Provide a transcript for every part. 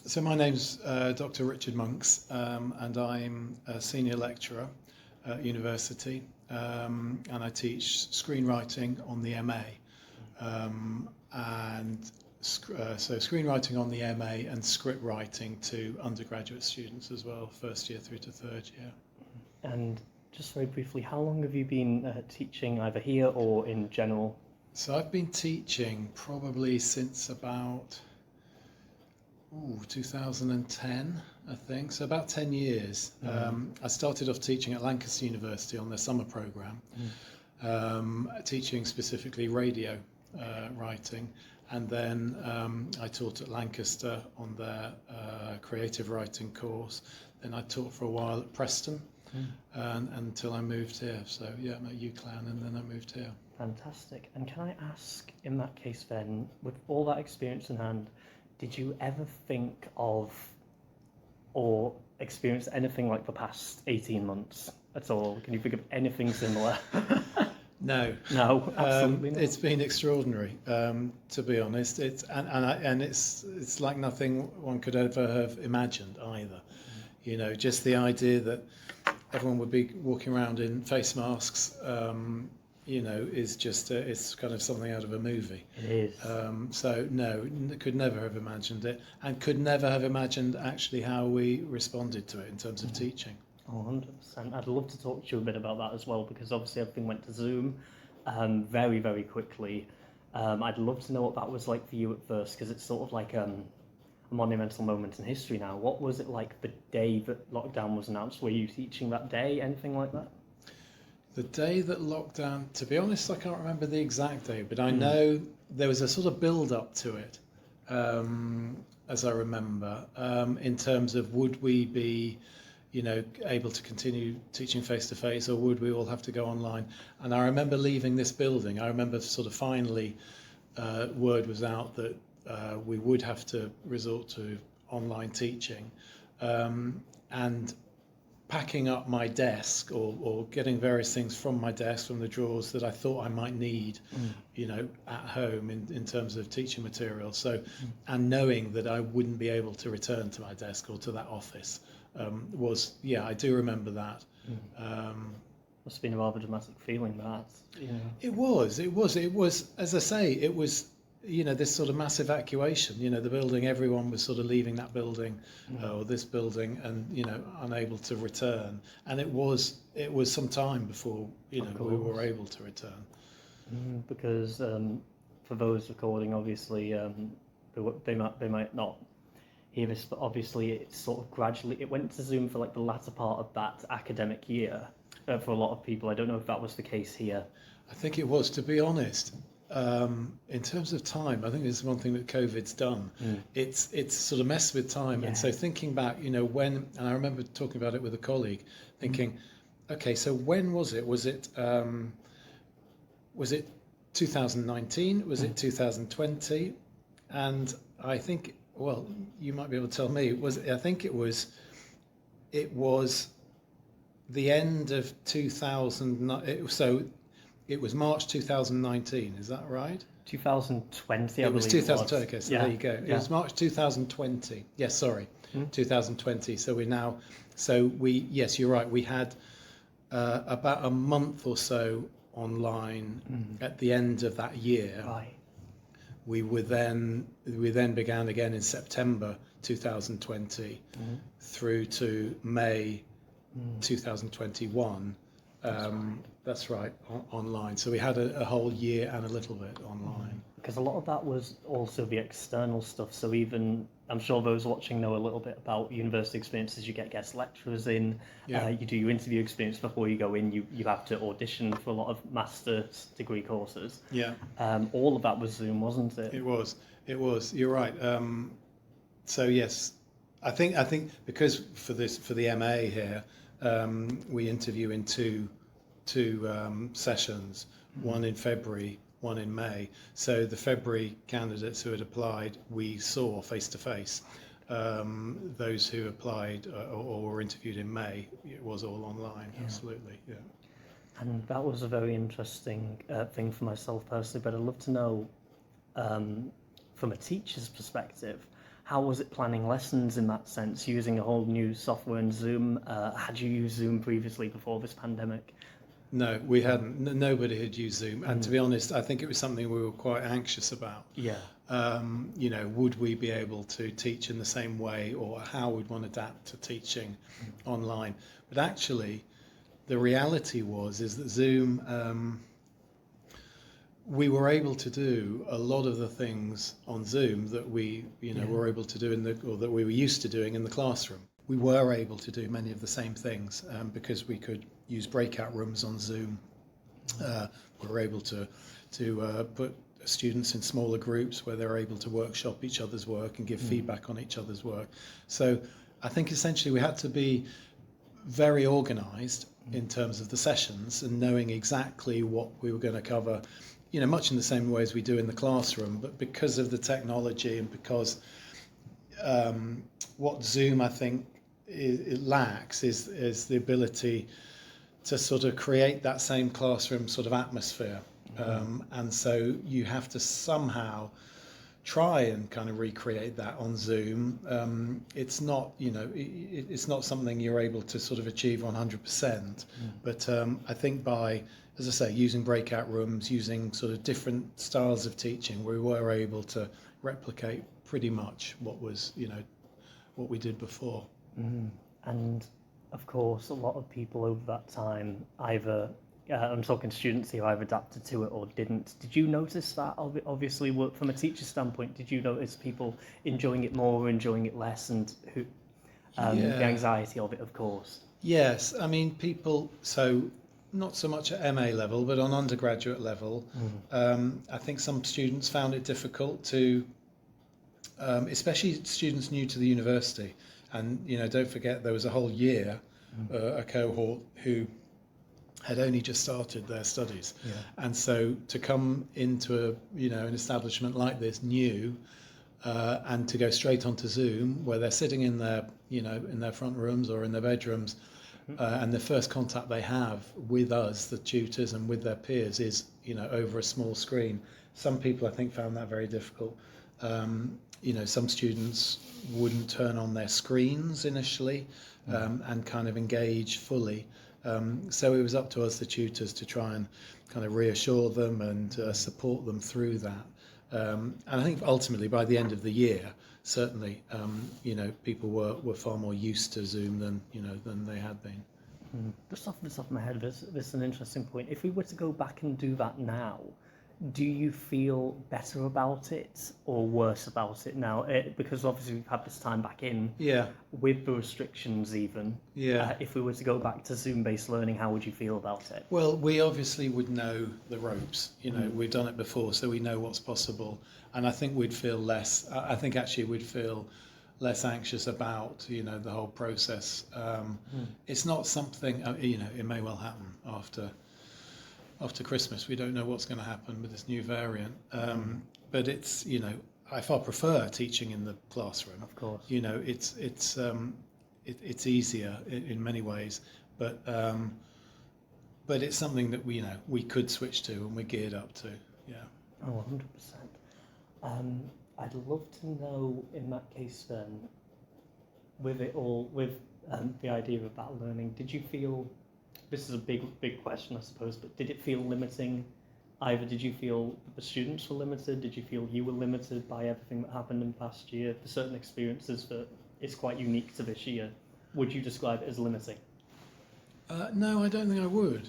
So my name's Dr. Richard Monks, and I'm a senior lecturer at university, and I teach screenwriting on the MA, so screenwriting on the MA and script writing to undergraduate students as well, first year through to third year. And just very briefly, how long have you been teaching either here or in general? So I've been teaching probably since about 2010, I think, so about 10 years. I started off teaching at Lancaster University on their summer programme, teaching specifically radio writing, and then I taught at Lancaster on their creative writing course. Then I taught for a while at Preston until I moved here. So yeah, I'm at UCLan and then I moved here. Fantastic. And can I ask, in that case then, with all that experience in hand, did you ever think of or experience anything like the past 18 months at all? Can you think of anything similar? No, absolutely not. It's been extraordinary, to be honest. It's like nothing one could ever have imagined either. You know, just the idea that everyone would be walking around in face masks, is just it's kind of something out of a movie. It is. So no, could never have imagined it, and could never have imagined actually how we responded to it in terms of teaching. 100%. I'd love to talk to you a bit about that as well, because obviously everything went to Zoom very, very quickly. I'd love to know what that was like for you at first, because it's sort of like a monumental moment in history now. What was it like the day that lockdown was announced? Were you teaching that day, anything like that? The day that lockdown, to be honest, I can't remember the exact day, but I know there was a sort of build-up to it, as I remember, in terms of would we be, able to continue teaching face-to-face, or would we all have to go online? And I remember leaving this building. I remember sort of finally word was out that we would have to resort to online teaching, and packing up my desk or getting various things from my desk, from the drawers that I thought I might need, at home in terms of teaching material. So, and knowing that I wouldn't be able to return to my desk or to that office I do remember that. Must have been a rather dramatic feeling, that. It was, as I say, it was, this sort of mass evacuation, the building, everyone was sort of leaving that building or this building and, unable to return. And it was some time before, we were able to return. Because for those recording, obviously, they might not hear this, but obviously it sort of gradually, it went to Zoom for like the latter part of that academic year for a lot of people. I don't know if that was the case here. I think it was, to be honest. In terms of time, I think this is one thing that COVID's done. It's sort of messed with time. And so thinking back, and I remember talking about it with a colleague, thinking, okay, so when was it? Was it 2019? Was it 2020? And I think, well, you might be able to tell me, I think it was the end of 2000, so it was March 2019, is that right? 2020, It was 2020, okay, so there you go. It was March 2020. Yes, sorry, 2020. Yes, you're right. We had about a month or so online at the end of that year. Right. We then began again in September 2020 through to May 2021. That's right, online. So we had a whole year and a little bit online. Because a lot of that was also the external stuff. So even, I'm sure those watching know a little bit about university experiences. You get guest lecturers in, you do your interview experience before you go in. You have to audition for a lot of master's degree courses. Yeah. All of that was Zoom, wasn't it? It was. You're right. So yes, I think because for the MA here, we interview in two sessions, one in February, one in May. So the February candidates who had applied, we saw face to face. Those who applied or were interviewed in May, it was all online. Absolutely, yeah. And that was a very interesting thing for myself personally. But I'd love to know, from a teacher's perspective, how was it planning lessons in that sense, using a whole new software in Zoom? Had you used Zoom previously before this pandemic? No, we hadn't. Nobody had used Zoom, and to be honest, I think it was something we were quite anxious about. Yeah. Would we be able to teach in the same way, or how we'd want to adapt to teaching online? But actually, the reality is that Zoom, we were able to do a lot of the things on Zoom that we, were able to do or that we were used to doing in the classroom. We were able to do many of the same things because we could use breakout rooms on Zoom. We were able to put students in smaller groups where they're able to workshop each other's work and give feedback on each other's work. So I think essentially we had to be very organised in terms of the sessions and knowing exactly what we were going to cover, much in the same way as we do in the classroom, but because of the technology and because what Zoom I think it lacks is the ability to sort of create that same classroom sort of atmosphere. And so you have to somehow try and kind of recreate that on Zoom. It's not, it's not something you're able to sort of achieve 100%. But I think by, as I say, using breakout rooms, using sort of different styles of teaching, we were able to replicate pretty much what was, what we did before. And of course, a lot of people over that time either, I'm talking students who either adapted to it or didn't. Did you notice that? Obviously, from a teacher standpoint, did you notice people enjoying it more or enjoying it less, and the anxiety of it, of course? Yes, I mean, people, so not so much at MA level, but on undergraduate level, I think some students found it difficult to, especially students new to the university. And, don't forget there was a whole year, a cohort who had only just started their studies. And so to come into an establishment like this new and to go straight onto Zoom where they're sitting in their, in their front rooms or in their bedrooms, and the first contact they have with us, the tutors, and with their peers is, over a small screen. Some people, I think, found that very difficult. Some students wouldn't turn on their screens initially and kind of engage fully. So it was up to us, the tutors, to try and kind of reassure them and support them through that. And I think ultimately by the end of the year, certainly, people were far more used to Zoom than they had been. Just off the top of my head, this is an interesting point. If we were to go back and do that now, do you feel better about it or worse about it now? Because obviously we've had this time back in with the restrictions even. If we were to go back to Zoom-based learning, how would you feel about it? Well, we obviously would know the ropes. We've done it before, so we know what's possible. And I think we'd feel less, I think actually we'd feel less anxious about, the whole process. It's not something, it may well happen after Christmas. We don't know what's going to happen with this new variant. But it's, I far prefer teaching in the classroom. Of course. It's easier in many ways, but it's something that we could switch to and we're geared up to. Yeah. Oh, 100%. I'd love to know in that case then, with it all, with the idea of that learning, did you feel, this is a big question I suppose, but did it feel limiting? Either did you feel the students were limited, did you feel you were limited by everything that happened in the past year, for certain experiences that is quite unique to this year? Would you describe it as limiting? No, I don't think I would.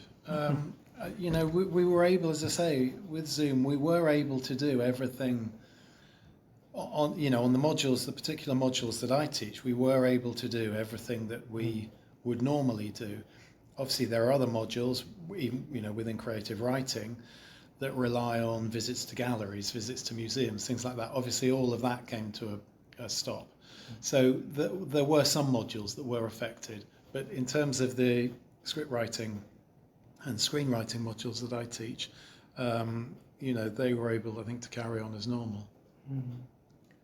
We were able, as I say, with Zoom, we were able to do everything on the modules, the particular modules that I teach, we were able to do everything that we would normally do. Obviously, there are other modules, within creative writing, that rely on visits to galleries, visits to museums, things like that. Obviously, all of that came to a stop. So there were some modules that were affected, but in terms of the script writing and screenwriting modules that I teach, they were able, I think, to carry on as normal.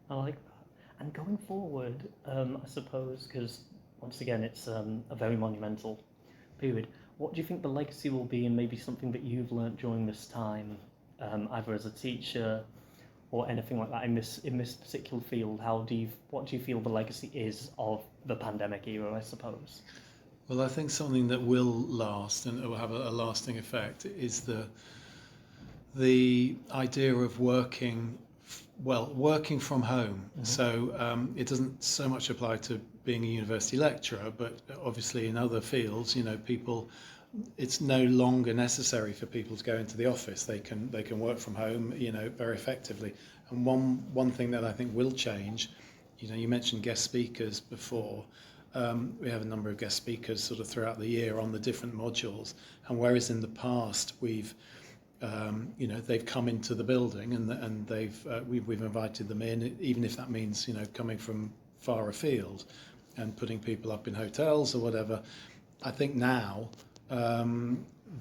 I like that. And going forward, I suppose, because once again, it's a very monumental period. What do you think the legacy will be, and maybe something that you've learnt during this time, either as a teacher or anything like that in this particular field? What do you feel the legacy is of the pandemic era, I suppose? Well, I think something that will last and will have a lasting effect is the idea of working from home. So it doesn't so much apply to being a university lecturer, but obviously in other fields, people, it's no longer necessary for people to go into the office. They can work from home, very effectively. And one thing that I think will change, you mentioned guest speakers before. We have a number of guest speakers sort of throughout the year on the different modules, and whereas in the past they've come into the building and we've invited them in, even if that means coming from far afield and putting people up in hotels or whatever. I think now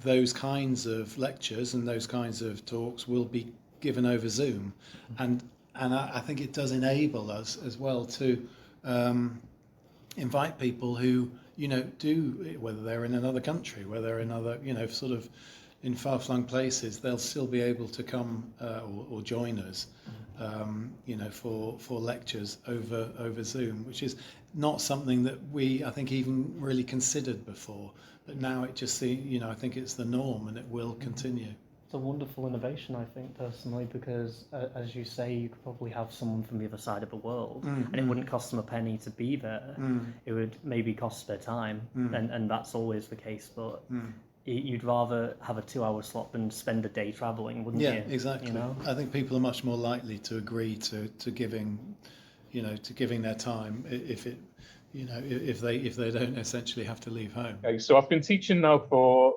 those kinds of lectures and those kinds of talks will be given over Zoom, and I think it does enable us as well to invite people who do, whether they're in another country, whether they're in other sort of in far-flung places, they'll still be able to come or join us, for lectures over Zoom, which is not something that I think even really considered before. But now it just I think it's the norm, and it will continue. It's a wonderful innovation, I think, personally, because as you say, you could probably have someone from the other side of the world, and it wouldn't cost them a penny to be there. It would maybe cost their time, and that's always the case. But you'd rather have a 2-hour slot than spend a day traveling, wouldn't you? Yeah, exactly. I think people are much more likely to agree to giving, to giving their time if they don't essentially have to leave home. Okay, so I've been teaching now for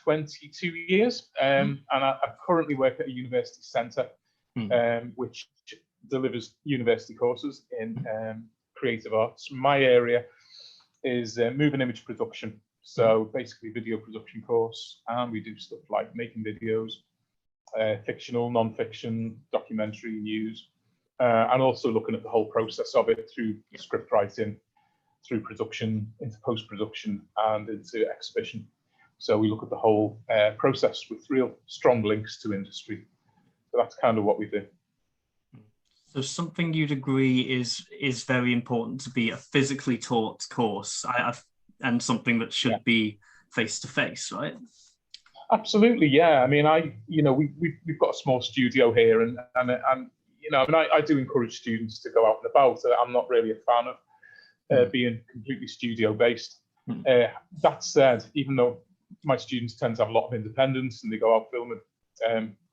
22 years, and I currently work at a university centre, which delivers university courses in creative arts. My area is moving image production. So basically video production course, and we do stuff like making videos, fictional, non-fiction, documentary, news, and also looking at the whole process of it through script writing, through production, into post-production, and into exhibition. So we look at the whole process with real strong links to industry. So that's kind of what we do. So something you'd agree is very important to be a physically taught course. And something that should be face to face, right? Absolutely, yeah. I mean, we've got a small studio here, and I do encourage students to go out and about. I'm not really a fan of being completely studio based. That said, even though my students tend to have a lot of independence and they go out filming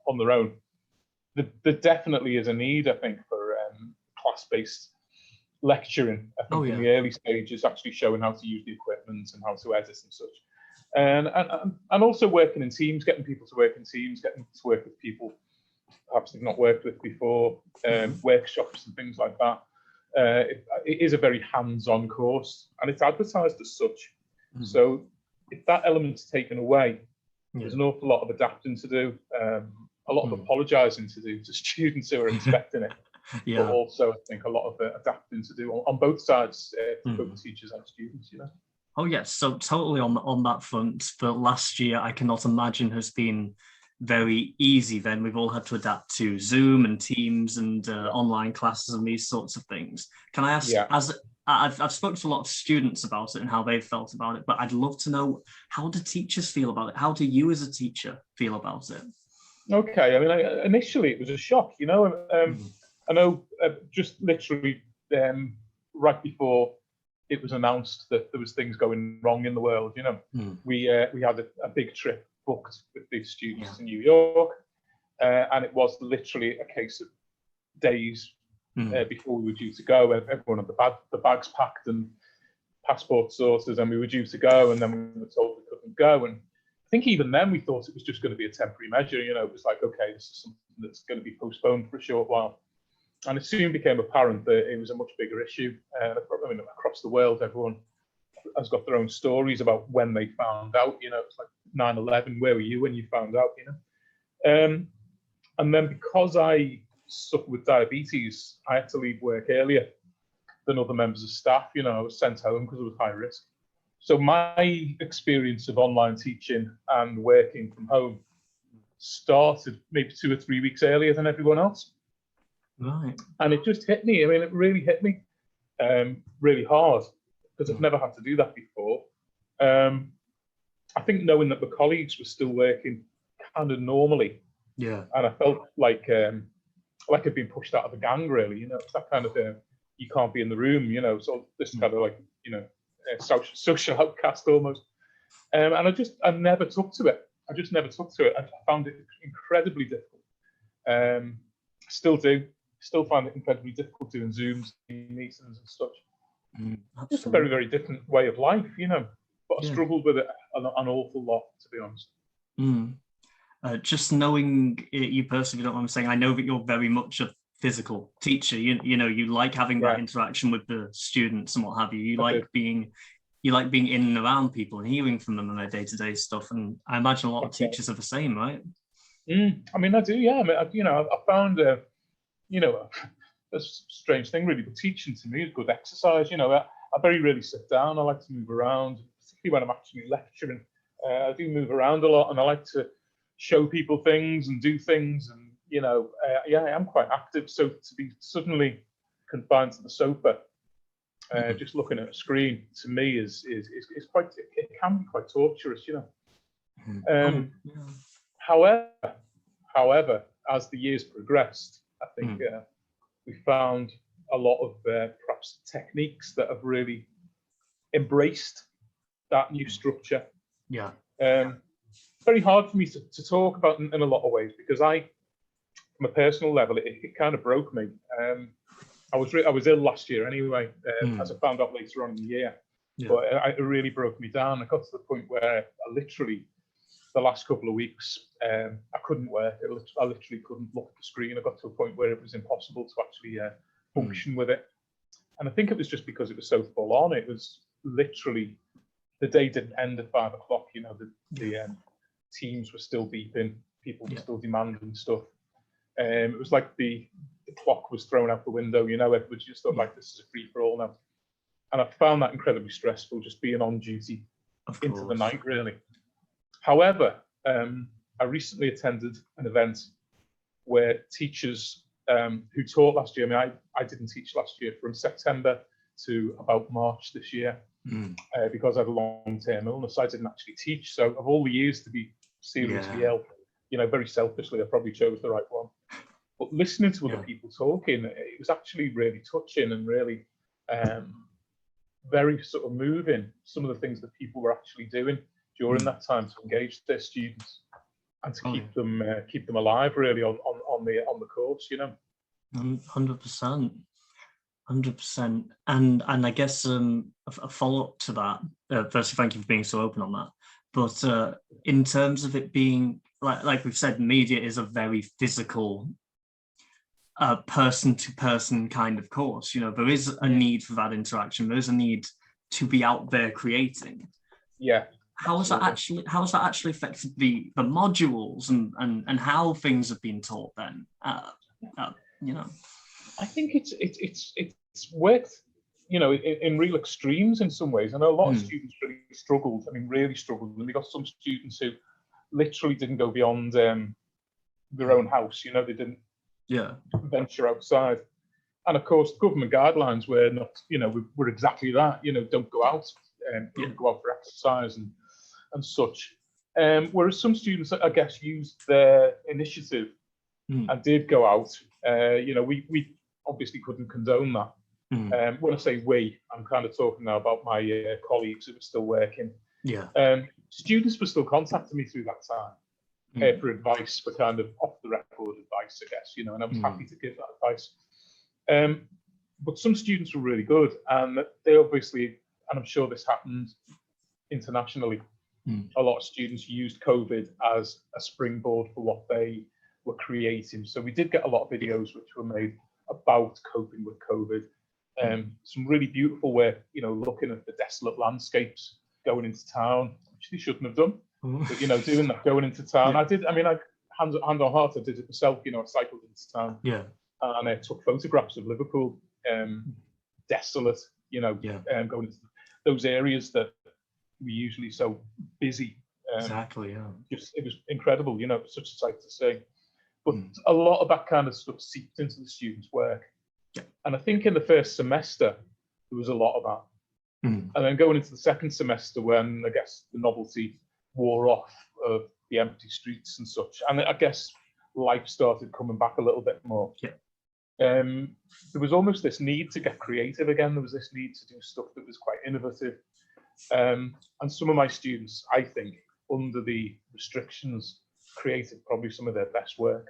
on their own, there definitely is a need, I think, for class based lecturing. I think in the early stages, actually showing how to use the equipment and how to edit and such, and also working in teams, getting people to work in teams, getting to work with people perhaps they've not worked with before, workshops and things like that. It is a very hands-on course, and it's advertised as such. So if that element's taken away, there's an awful lot of adapting to do, a lot of apologising to do to students who are expecting it. But also, I think a lot of adapting to do on both sides, for both teachers and students. Oh yes, so totally on that front. But last year, I cannot imagine has been very easy. Then we've all had to adapt to Zoom and Teams and online classes and these sorts of things. Can I ask, as I've spoken to a lot of students about it and how they've felt about it, but I'd love to know, how do teachers feel about it? How do you as a teacher feel about it? Okay, I mean, initially it was a shock, I know just literally right before it was announced that there was things going wrong in the world, we had a big trip booked with the students in New York, and it was literally a case of days before we were due to go, and everyone had the bags packed and passports sorted, and we were due to go, and then we were told we couldn't go. And I think even then we thought it was just going to be a temporary measure. It was like, okay, this is something that's going to be postponed for a short while. And it soon became apparent that it was a much bigger issue. I mean, across the world, everyone has got their own stories about when they found out. It's like 9/11. Where were you when you found out? And then because I suffered with diabetes, I had to leave work earlier than other members of staff. I was sent home because I was high risk. So my experience of online teaching and working from home started maybe 2 or 3 weeks earlier than everyone else. Right. And it just hit me. I mean, it really hit me really hard because I've never had to do that before. I think knowing that the colleagues were still working kind of normally, Yeah. and I felt like I'd been pushed out of the gang, really. It's that kind of you can't be in the room, so this kind of like, social outcast almost. And I never took to it. I just never took to it. I found it incredibly difficult. Still do. Still find it incredibly difficult doing Zooms, meetings and such. Just a very, very different way of life, But I struggled with it an awful lot, to be honest. Just knowing you personally, if you don't mind me saying, I know that you're very much a physical teacher. You like having that interaction with the students and what have you. You like being in and around people and hearing from them on their day-to-day stuff. And I imagine a lot of teachers are the same, right? I mean, I do, yeah. I mean, I found, a strange thing really, but teaching to me is good exercise. I very rarely sit down. I like to move around, particularly when I'm actually lecturing. I do move around a lot, and I like to show people things and do things. And I am quite active. So to be suddenly confined to the sofa, just looking at a screen, to me is quite. It can be quite torturous, However, as the years progressed, I think we found a lot of perhaps techniques that have really embraced that new structure. Yeah. Very hard for me to talk about in a lot of ways, because from a personal level, it kind of broke me. I was ill last year anyway, as I found out later on in the year. Yeah. But it really broke me down. I got to the point where I literally, the last couple of weeks, I couldn't work. I literally couldn't look at the screen. I got to a point where it was impossible to actually function with it. And I think it was just because it was so full on. It was literally, the day didn't end at 5 o'clock. The teams were still beeping. People were still demanding stuff. It was like the clock was thrown out the window. Everybody just thought like, this is a free for all now. And I found that incredibly stressful, just being on duty into the night, really. However, I recently attended an event where teachers who taught last year, I mean, I didn't teach last year, from September to about March this year, because I had a long-term illness. I didn't actually teach. So of all the years to be seriously ill, very selfishly, I probably chose the right one. But listening to other people talking, it was actually really touching and really very sort of moving, some of the things that people were actually doing during that time to engage their students and to keep them alive, really, on the course, 100%. 100%. And I guess a follow-up to that, firstly, thank you for being so open on that. But in terms of it being, like we've said, media is a very physical, person-to-person kind of course. There is a need for that interaction. There is a need to be out there creating. Yeah. How has that actually affected the modules and how things have been taught then? I think it's worked, in real extremes in some ways. I know a lot of students really struggled. And we got some students who literally didn't go beyond their own house. They didn't venture outside. And of course, government guidelines were not, were exactly that. Don't go out, don't go out for exercise and such. Whereas some students, I guess, used their initiative and did go out. We obviously couldn't condone that. When I say we, I'm kind of talking now about my colleagues who were still working. Students were still contacting me through that time for advice, for kind of off-the-record advice, I guess, and I was happy to give that advice. But some students were really good, and they obviously, and I'm sure this happened internationally, a lot of students used COVID as a springboard for what they were creating. So we did get a lot of videos which were made about coping with COVID. Some really beautiful work, looking at the desolate landscapes going into town, which they shouldn't have done. But, doing that, going into town. I hand on heart, I did it myself. I cycled into town. And I took photographs of Liverpool, desolate, going into those areas that we usually so busy. Exactly, yeah. It was incredible, such a sight to see. But a lot of that kind of stuff seeped into the students' work. Yeah. And I think in the first semester, there was a lot of that. Mm. And then going into the second semester, when I guess the novelty wore off of the empty streets and such, and I guess life started coming back a little bit more. Yeah. There was almost this need to get creative again. There was this need to do stuff that was quite innovative. And some of my students, I think, under the restrictions, created probably some of their best work.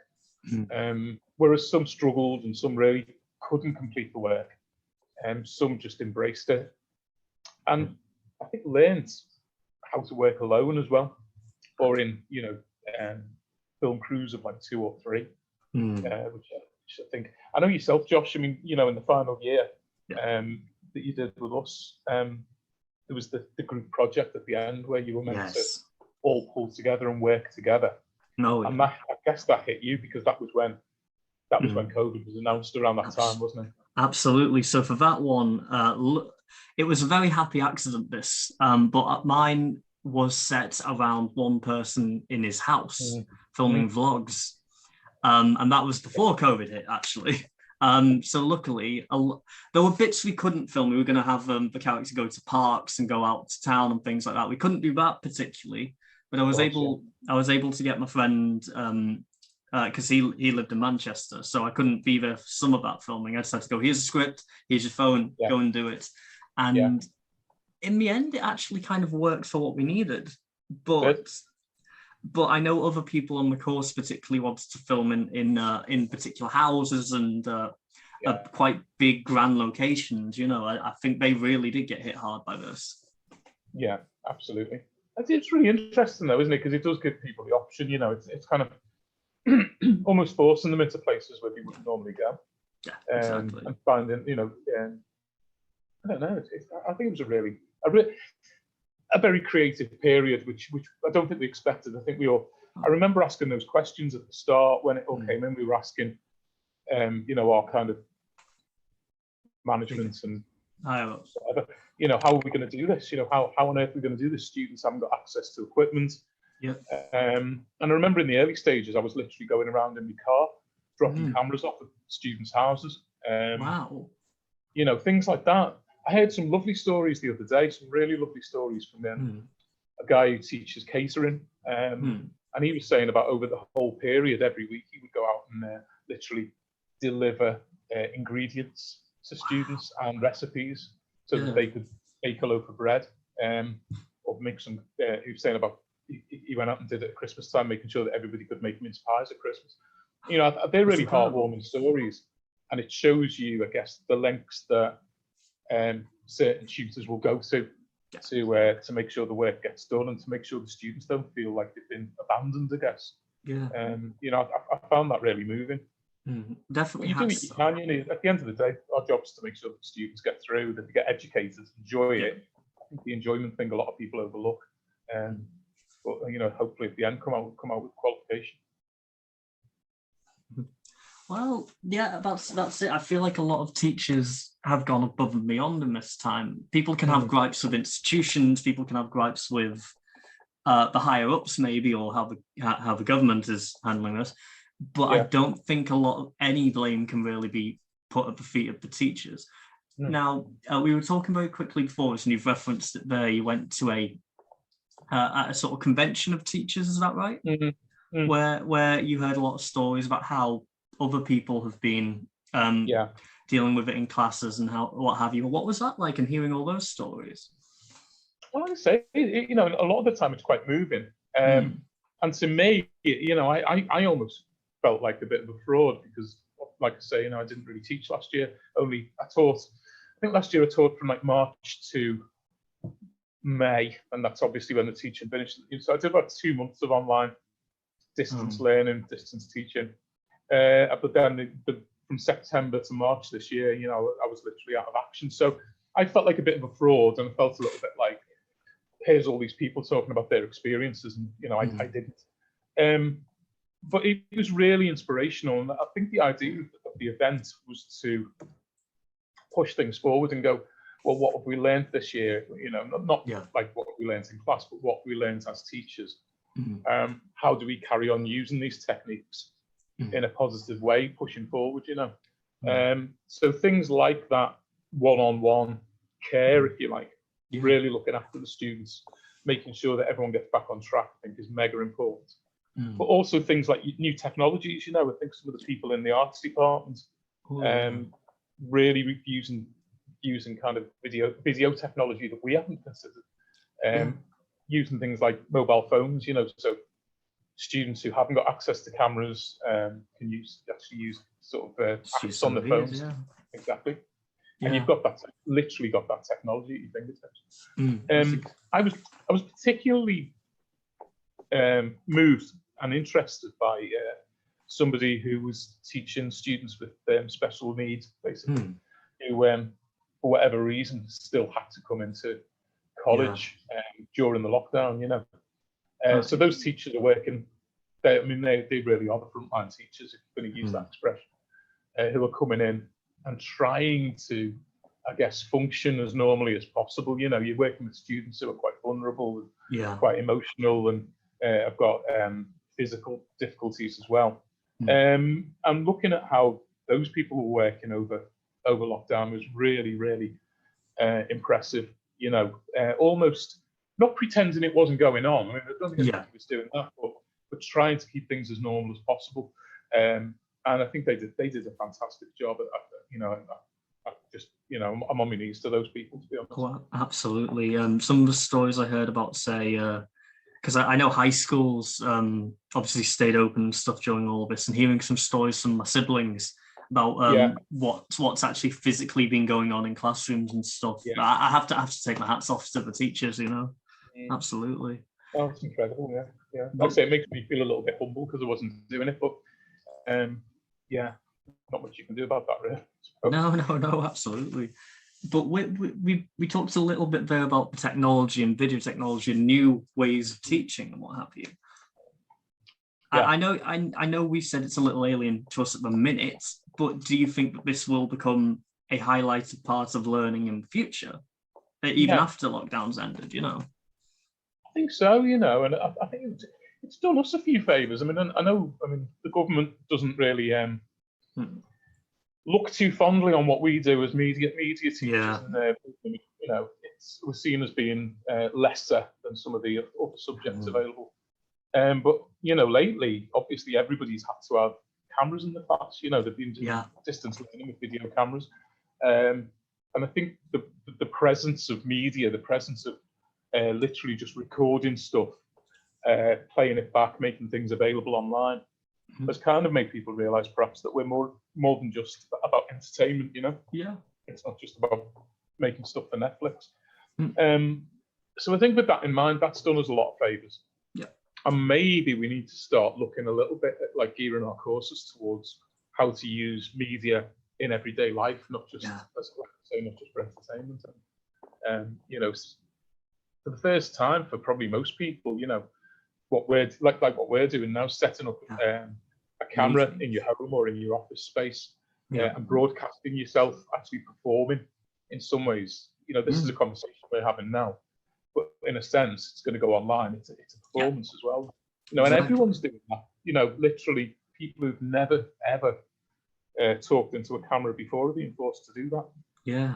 Whereas some struggled and some really couldn't complete the work. Some just embraced it. And I think learned how to work alone as well, or in, film crews of like 2 or 3, which I think, I know yourself, Josh, I mean, in the final year that you did with us, there was the group project at the end where you were meant to all pull together and work together. And that, I guess that hit you because that was when COVID was announced around that time, wasn't it? Absolutely. So for that one, it was a very happy accident, this, but mine was set around one person in his house filming vlogs. And that was before COVID hit, actually. So luckily, there were bits we couldn't film. We were going to have the character go to parks and go out to town and things like that. We couldn't do that particularly, but I was able to get my friend, because he lived in Manchester, so I couldn't be there for some of that filming. I just had to go, here's a script, here's your phone, go and do it. And in the end, it actually kind of worked for what we needed. But I know other people on the course particularly wanted to film in particular houses and quite big, grand locations. I think they really did get hit hard by this. Yeah, absolutely. It's really interesting though, isn't it? Because it does give people the option. It's kind of almost forcing them into places where they wouldn't normally go. Yeah, exactly. And finding, I don't know. I think it was a very creative period, which I don't think we expected. I think I remember asking those questions at the start when it all came in. We were asking, our kind of management and whatever, how are we going to do this? How on earth are we going to do this? Students haven't got access to equipment. Yeah. And I remember in the early stages, I was literally going around in my car, dropping cameras off at students' houses. Wow. Things like that. I heard some lovely stories the other day, some really lovely stories from a guy who teaches catering. And he was saying about over the whole period, every week he would go out and literally deliver ingredients to students and recipes so that they could bake a loaf of bread or make some. He was saying about he went out and did it at Christmas time, making sure that everybody could make mince pies at Christmas. They're really heartwarming stories, and it shows you, I guess, the lengths that certain tutors will go to make sure the work gets done and to make sure the students don't feel like they've been abandoned, I guess. Yeah. I found that really moving. Definitely. You do what you can. At the end of the day, our job is to make sure that students get through, that they get educated, enjoy it. I think the enjoyment thing a lot of people overlook. But hopefully at the end come out with qualification. Well, yeah, that's it. I feel like a lot of teachers have gone above and beyond in this time. People can have gripes with institutions. People can have gripes with the higher ups, maybe, or how the government is handling this. But I don't think any blame can really be put at the feet of the teachers. Now, we were talking very quickly before this, and you've referenced it there. You went to a sort of convention of teachers, is that right? Where you heard a lot of stories about how other people have been dealing with it in classes and what have you. What was that like, and hearing all those stories? Well, I say, a lot of the time it's quite moving. And to me, I almost felt like a bit of a fraud because, like I say, I didn't really teach last year. I think last year I taught from like March to May, and that's obviously when the teaching finished. So I did about 2 months of online distance learning, distance teaching. But then from September to March this year, I was literally out of action. So I felt like a bit of a fraud, and I felt a little bit like, here's all these people talking about their experiences, and I didn't. But it was really inspirational, and I think the idea of the event was to push things forward and go, well, what have we learned this year? Not like what we learned in class, but what we learned as teachers. How do we carry on using these techniques in a positive way, pushing forward, you know. So things like that one-on-one care, if you like, really looking after the students, making sure that everyone gets back on track, I think is mega important. But also things like new technologies, you know, I think some of the people in the arts department really using kind of video technology that we haven't considered. Using things like mobile phones, you know, so students who haven't got access to cameras can actually use sort of apps on the phones. Exactly. And you've got that, literally got that technology at your fingertips. I was particularly moved and interested by somebody who was teaching students with special needs, basically, who, for whatever reason, still had to come into college during the lockdown, you know. So those teachers are working, they really are the frontline teachers, if you're going to use that expression, who are coming in and trying to, I guess, function as normally as possible. You know, you're working with students who are quite vulnerable, quite emotional, and have got physical difficulties as well. And looking at how those people were working over lockdown was really, really impressive. You know, almost not pretending it wasn't going on. I mean, I don't think anybody was doing that, but trying to keep things as normal as possible. And I think they did a fantastic job at that. You know, I just, you know, I'm on my knees to those people, to be honest. Well, absolutely. Some of the stories I heard about, say, because I know high schools obviously stayed open and stuff during all of this, and hearing some stories from my siblings about what's actually physically been going on in classrooms and stuff. I have to take my hats off to the teachers, you know. Absolutely. Oh, it's incredible, yeah. Like I say, it makes me feel a little bit humble because I wasn't doing it, but not much you can do about that, really. No, absolutely. But we talked a little bit there about technology and video technology and new ways of teaching and what have you. I know we said it's a little alien to us at the minute, but do you think that this will become a highlighted part of learning in the future, even after lockdown's ended, you know? I think so, you know, and I think it's done us a few favours. I mean, the government doesn't really look too fondly on what we do as media teachers, and you know, we're seen as being lesser than some of the other subjects available. But you know, lately, obviously, everybody's had to have cameras in the class. You know, they've been doing distance learning with video cameras, and I think the presence of media, the presence of literally just recording stuff, playing it back, making things available online, has kind of made people realise perhaps that we're more than just about entertainment. You know, it's not just about making stuff for Netflix. So I think with that in mind, that's done us a lot of favours. And maybe we need to start looking a little bit at like gearing our courses towards how to use media in everyday life, not just not just for entertainment. And you know, for the first time for probably most people, you know, what we're like what we're doing now, setting up a camera in your home or in your office space, and broadcasting yourself actually performing in some ways. You know, this is a conversation we're having now, but in a sense, it's going to go online. It's a performance as well. You know, and everyone's doing that. You know, literally, people who've never ever talked into a camera before are being forced to do that.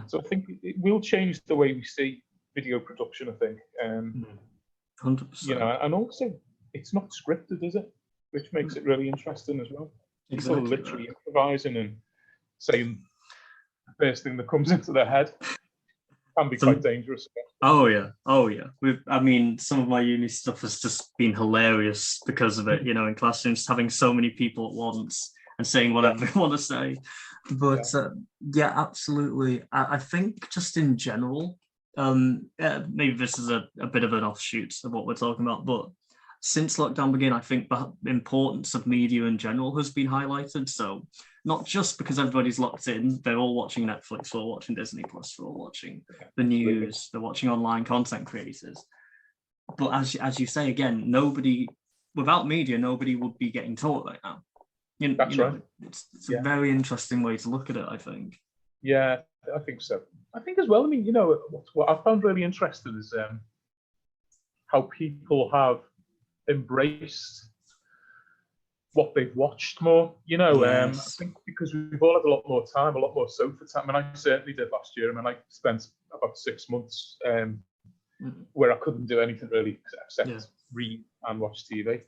So I think it will change the way we see video production. I think, 100%. You know, and also it's not scripted, is it? Which makes it really interesting as well. People are literally improvising and saying the first thing that comes into their head. Can be quite dangerous. Oh yeah. I mean, some of my uni stuff has just been hilarious because of it. You know, in classrooms, having so many people at once and saying whatever they want to say. But absolutely. I think just in general, maybe this is a bit of an offshoot of what we're talking about, but since lockdown began, I think the importance of media in general has been highlighted. So not just because everybody's locked in, they're all watching Netflix, they're all watching Disney Plus, they're all watching the news, they're watching online content creators. But as you say, again, without media, nobody would be getting taught right now. That's right. It's a very interesting way to look at it, I think. Yeah, I think so. I think as well, I mean, you know, what I found really interesting is how people have embraced what they've watched more. You know, I Yes. think because we've all had a lot more time, a lot more sofa time. I mean, I certainly did last year. I mean, I spent about 6 months where I couldn't do anything really except read and watch TV.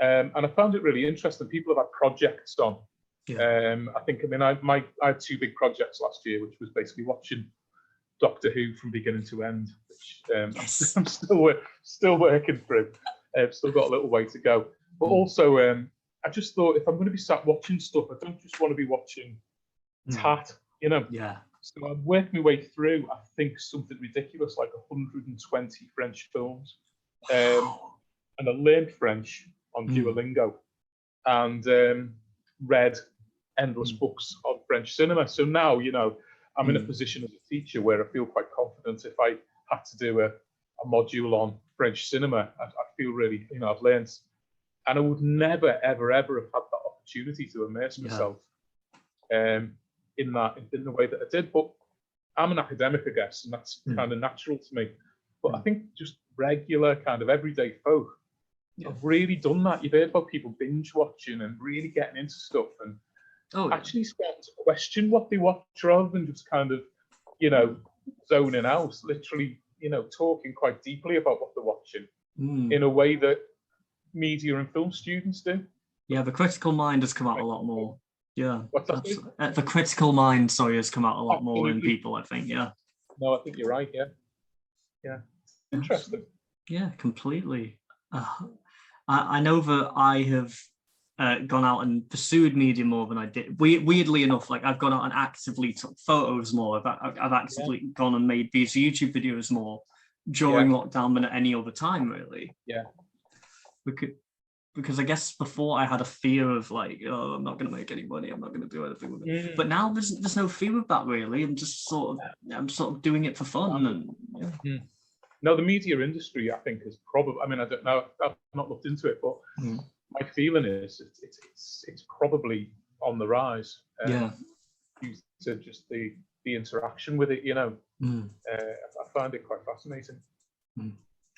And I found it really interesting. People have had projects on. Yeah. I had two big projects last year, which was basically watching Doctor Who from beginning to end, which Yes. I'm still working through. I've still got a little way to go. But also, I just thought if I'm going to be sat watching stuff, I don't just want to be watching tat, you know. Yeah. So I'm working my way through, I think, something ridiculous like 120 French films. Wow. And I learned French on Duolingo and read endless books on French cinema. So now, you know, I'm in a position as a teacher where I feel quite confident if I had to do a module on French cinema, I feel really, you know, I've learned. And I would never, ever, ever have had that opportunity to immerse myself in the way that I did. But I'm an academic, I guess, and that's kind of natural to me. But I think just regular kind of everyday folk have really done that. You've heard about people binge watching and really getting into stuff and actually start to question what they watch rather than just kind of, you know, zoning out, literally, you know, talking quite deeply about what they're watching in a way that media and film students do. Yeah, the critical mind has come out a lot more. Yeah. What's that? The critical mind, has come out a lot more in Absolutely. people, I think. Yeah. No, I think you're right. Yeah. Interesting. Yeah, completely. I know that I have gone out and pursued media more than I did. Weirdly enough, like I've gone out and actively took photos more. I've actively gone and made these YouTube videos more during lockdown than at any other time, really. Yeah. Because I guess before I had a fear of like, oh, I'm not going to make any money. I'm not going to do anything with it. But now there's no fear of that really. I'm sort of doing it for fun. And No, the media industry, I think, is probably. I mean, I don't know. I've not looked into it, but my feeling is it's probably on the rise. Due to just the interaction with it, you know. I find it quite fascinating.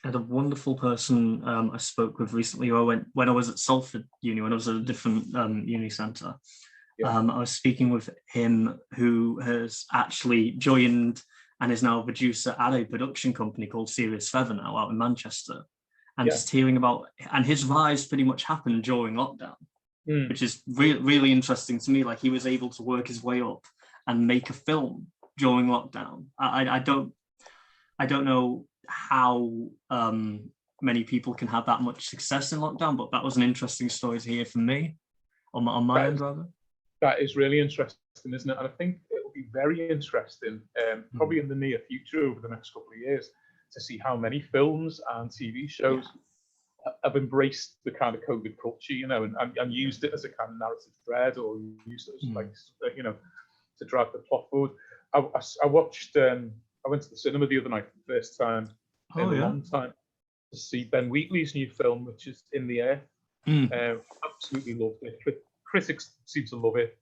I had a wonderful person I spoke with recently. When I was at Salford Uni, when I was at a different uni centre. I was speaking with him, who has actually joined and is now a producer at a production company called Serious Feather now out in Manchester. And just hearing about, and his rise pretty much happened during lockdown, which is really interesting to me. Like he was able to work his way up and make a film during lockdown. I don't know how many people can have that much success in lockdown, but that was an interesting story to hear from me on my end, rather. That is really interesting, isn't it? And I think it will be very interesting, probably in the near future over the next couple of years, to see how many films and TV shows have embraced the kind of COVID culture, you know, and used it as a kind of narrative thread, or used it as like, you know, to drive the plot forward. I watched. I went to the cinema the other night for the first time in a long time to see Ben Wheatley's new film, which is In the Air. Absolutely loved it. Critics seem to love it.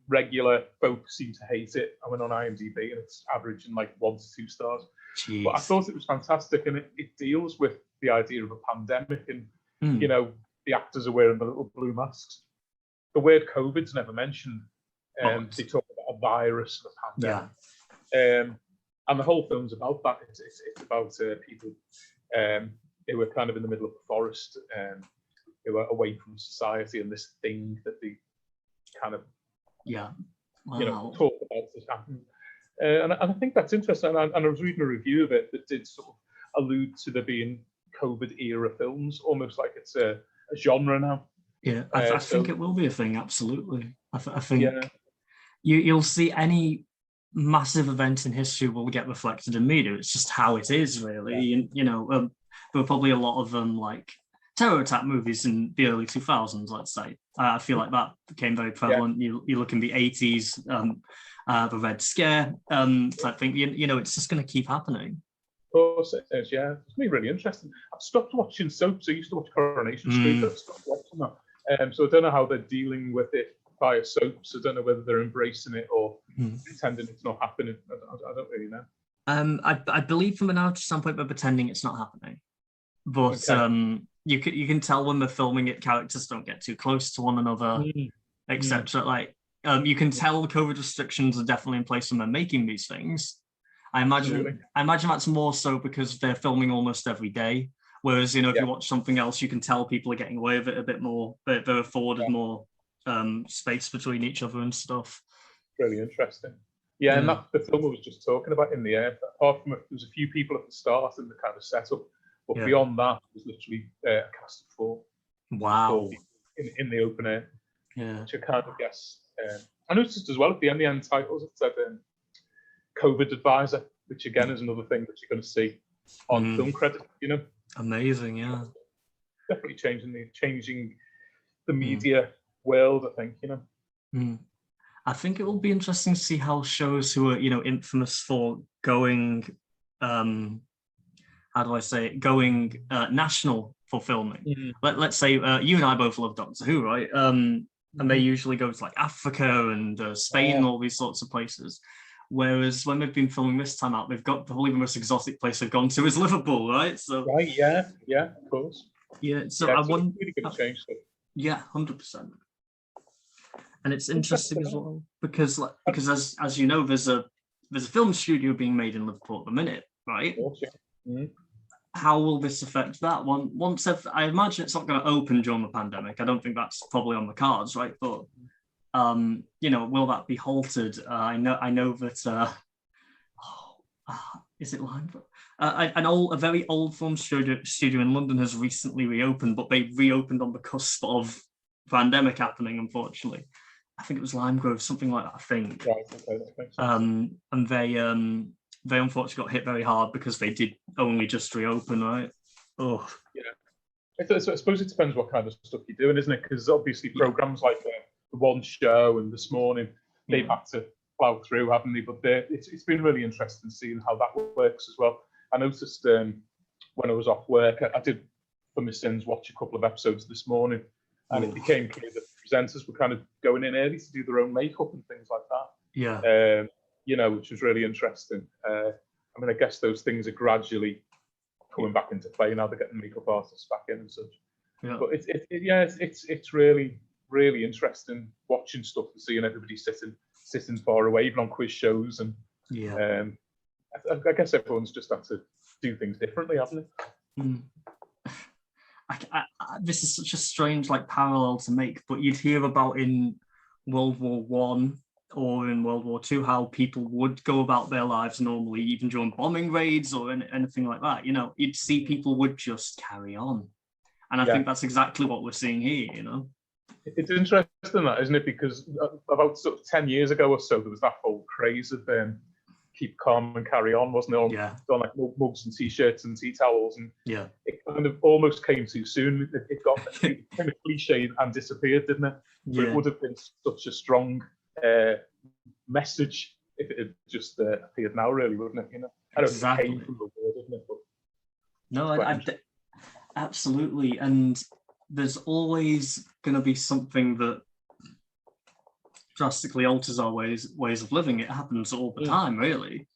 Regular folk seem to hate it. I went on IMDb and it's averaging like 1 to 2 stars. Jeez. But I thought it was fantastic, and it deals with the idea of a pandemic, and you know, the actors are wearing the little blue masks. The word COVID's never mentioned. They talk about a virus, a pandemic. And the whole film's about that. It's about people who are kind of in the middle of the forest, who are away from society, and this thing that they kind of, you know, talk about has happened. And I think that's interesting. And I was reading a review of it that did sort of allude to there being COVID era films, almost like it's a genre now. Yeah, I think it will be a thing. Absolutely. I think you'll see any massive event in history will get reflected in media. It's just how it is, really. You know, there were probably a lot of like terror attack movies in the early 2000s, let's say. I feel like that became very prevalent. You look in the 80s, the Red Scare type thing. You know, it's just going to keep happening. Of course it is, yeah. It's been really interesting. I've stopped watching soaps. I used to watch Coronation Street, but I've stopped watching that. So I don't know how they're dealing with it via soaps. I don't know whether they're embracing it or pretending it's not happening. I don't really know. I believe from an artist standpoint, they're pretending it's not happening. But you can tell when they're filming it, characters don't get too close to one another, etc. Like you can tell the COVID restrictions are definitely in place when they're making these things. I imagine that's more so because they're filming almost every day. Whereas, if you watch something else, you can tell people are getting away with it a bit more. They're afforded more space between each other and stuff. Really interesting. Yeah, and that's the film I was just talking about in the air. Apart from there's a few people at the start and the kind of setup, but beyond that, there's literally a cast of 4. Wow. 4 in the open air. Yeah. Which I kind of guess. I noticed as well at the end titles it said COVID advisor, which again is another thing that you're going to see on film credits. Amazing, yeah. Definitely changing the media world, I think. I think it will be interesting to see how shows who are, infamous for going, going national for filming. Let's say you and I both love Doctor Who, right? And they usually go to like Africa and Spain and all these sorts of places. Whereas when they've been filming this time out, they've got probably the most exotic place they've gone to is Liverpool, right? So yeah, of course. Yeah, so I wonder. Really going to change stuff. Yeah, 100%. And it's interesting as well because as you know, there's a film studio being made in Liverpool at the minute, right? Of course, yeah. How will this affect that one? I imagine it's not going to open during the pandemic. I don't think that's probably on the cards, right? But will that be halted? I know that. Is it Limebrook? A very old film studio in London has recently reopened, but they reopened on the cusp of pandemic happening. Unfortunately, I think it was Limegrove, something like that. I think. Right. Okay, that makes sense. And they unfortunately got hit very hard because they did only just reopen, right? Oh. Yeah. I suppose it depends what kind of stuff you're doing, isn't it? Because obviously programs like the One Show and This Morning, they've had to plough through, haven't they? But it's been really interesting seeing how that works as well. I noticed when I was off work, I did, for my sins, watch a couple of episodes This Morning, and it became clear that the presenters were kind of going in early to do their own makeup and things like that. Yeah. Which was really interesting. I guess those things are gradually coming back into play now. They're getting makeup artists back in and such. Yeah. But it's really, really interesting watching stuff and seeing everybody sitting far away, even on quiz shows. And I guess everyone's just had to do things differently, haven't they? This is such a strange parallel to make, but you'd hear about in World War One or in World War Two how people would go about their lives normally, even during bombing raids or anything like that. You'd see people would just carry on, and I think that's exactly what we're seeing here. It's interesting that, isn't it? Because about sort of 10 years ago or so, there was that whole craze of keep calm and carry on, wasn't it? On like mugs and t-shirts and tea towels, and it kind of almost came too soon. It got kind of cliche and disappeared, didn't it? But it would have been such a strong message if it had just appeared now, really, wouldn't it? I don't think it came from the word, isn't it? But no, absolutely. And there's always going to be something that drastically alters our ways of living. It happens all the time, really.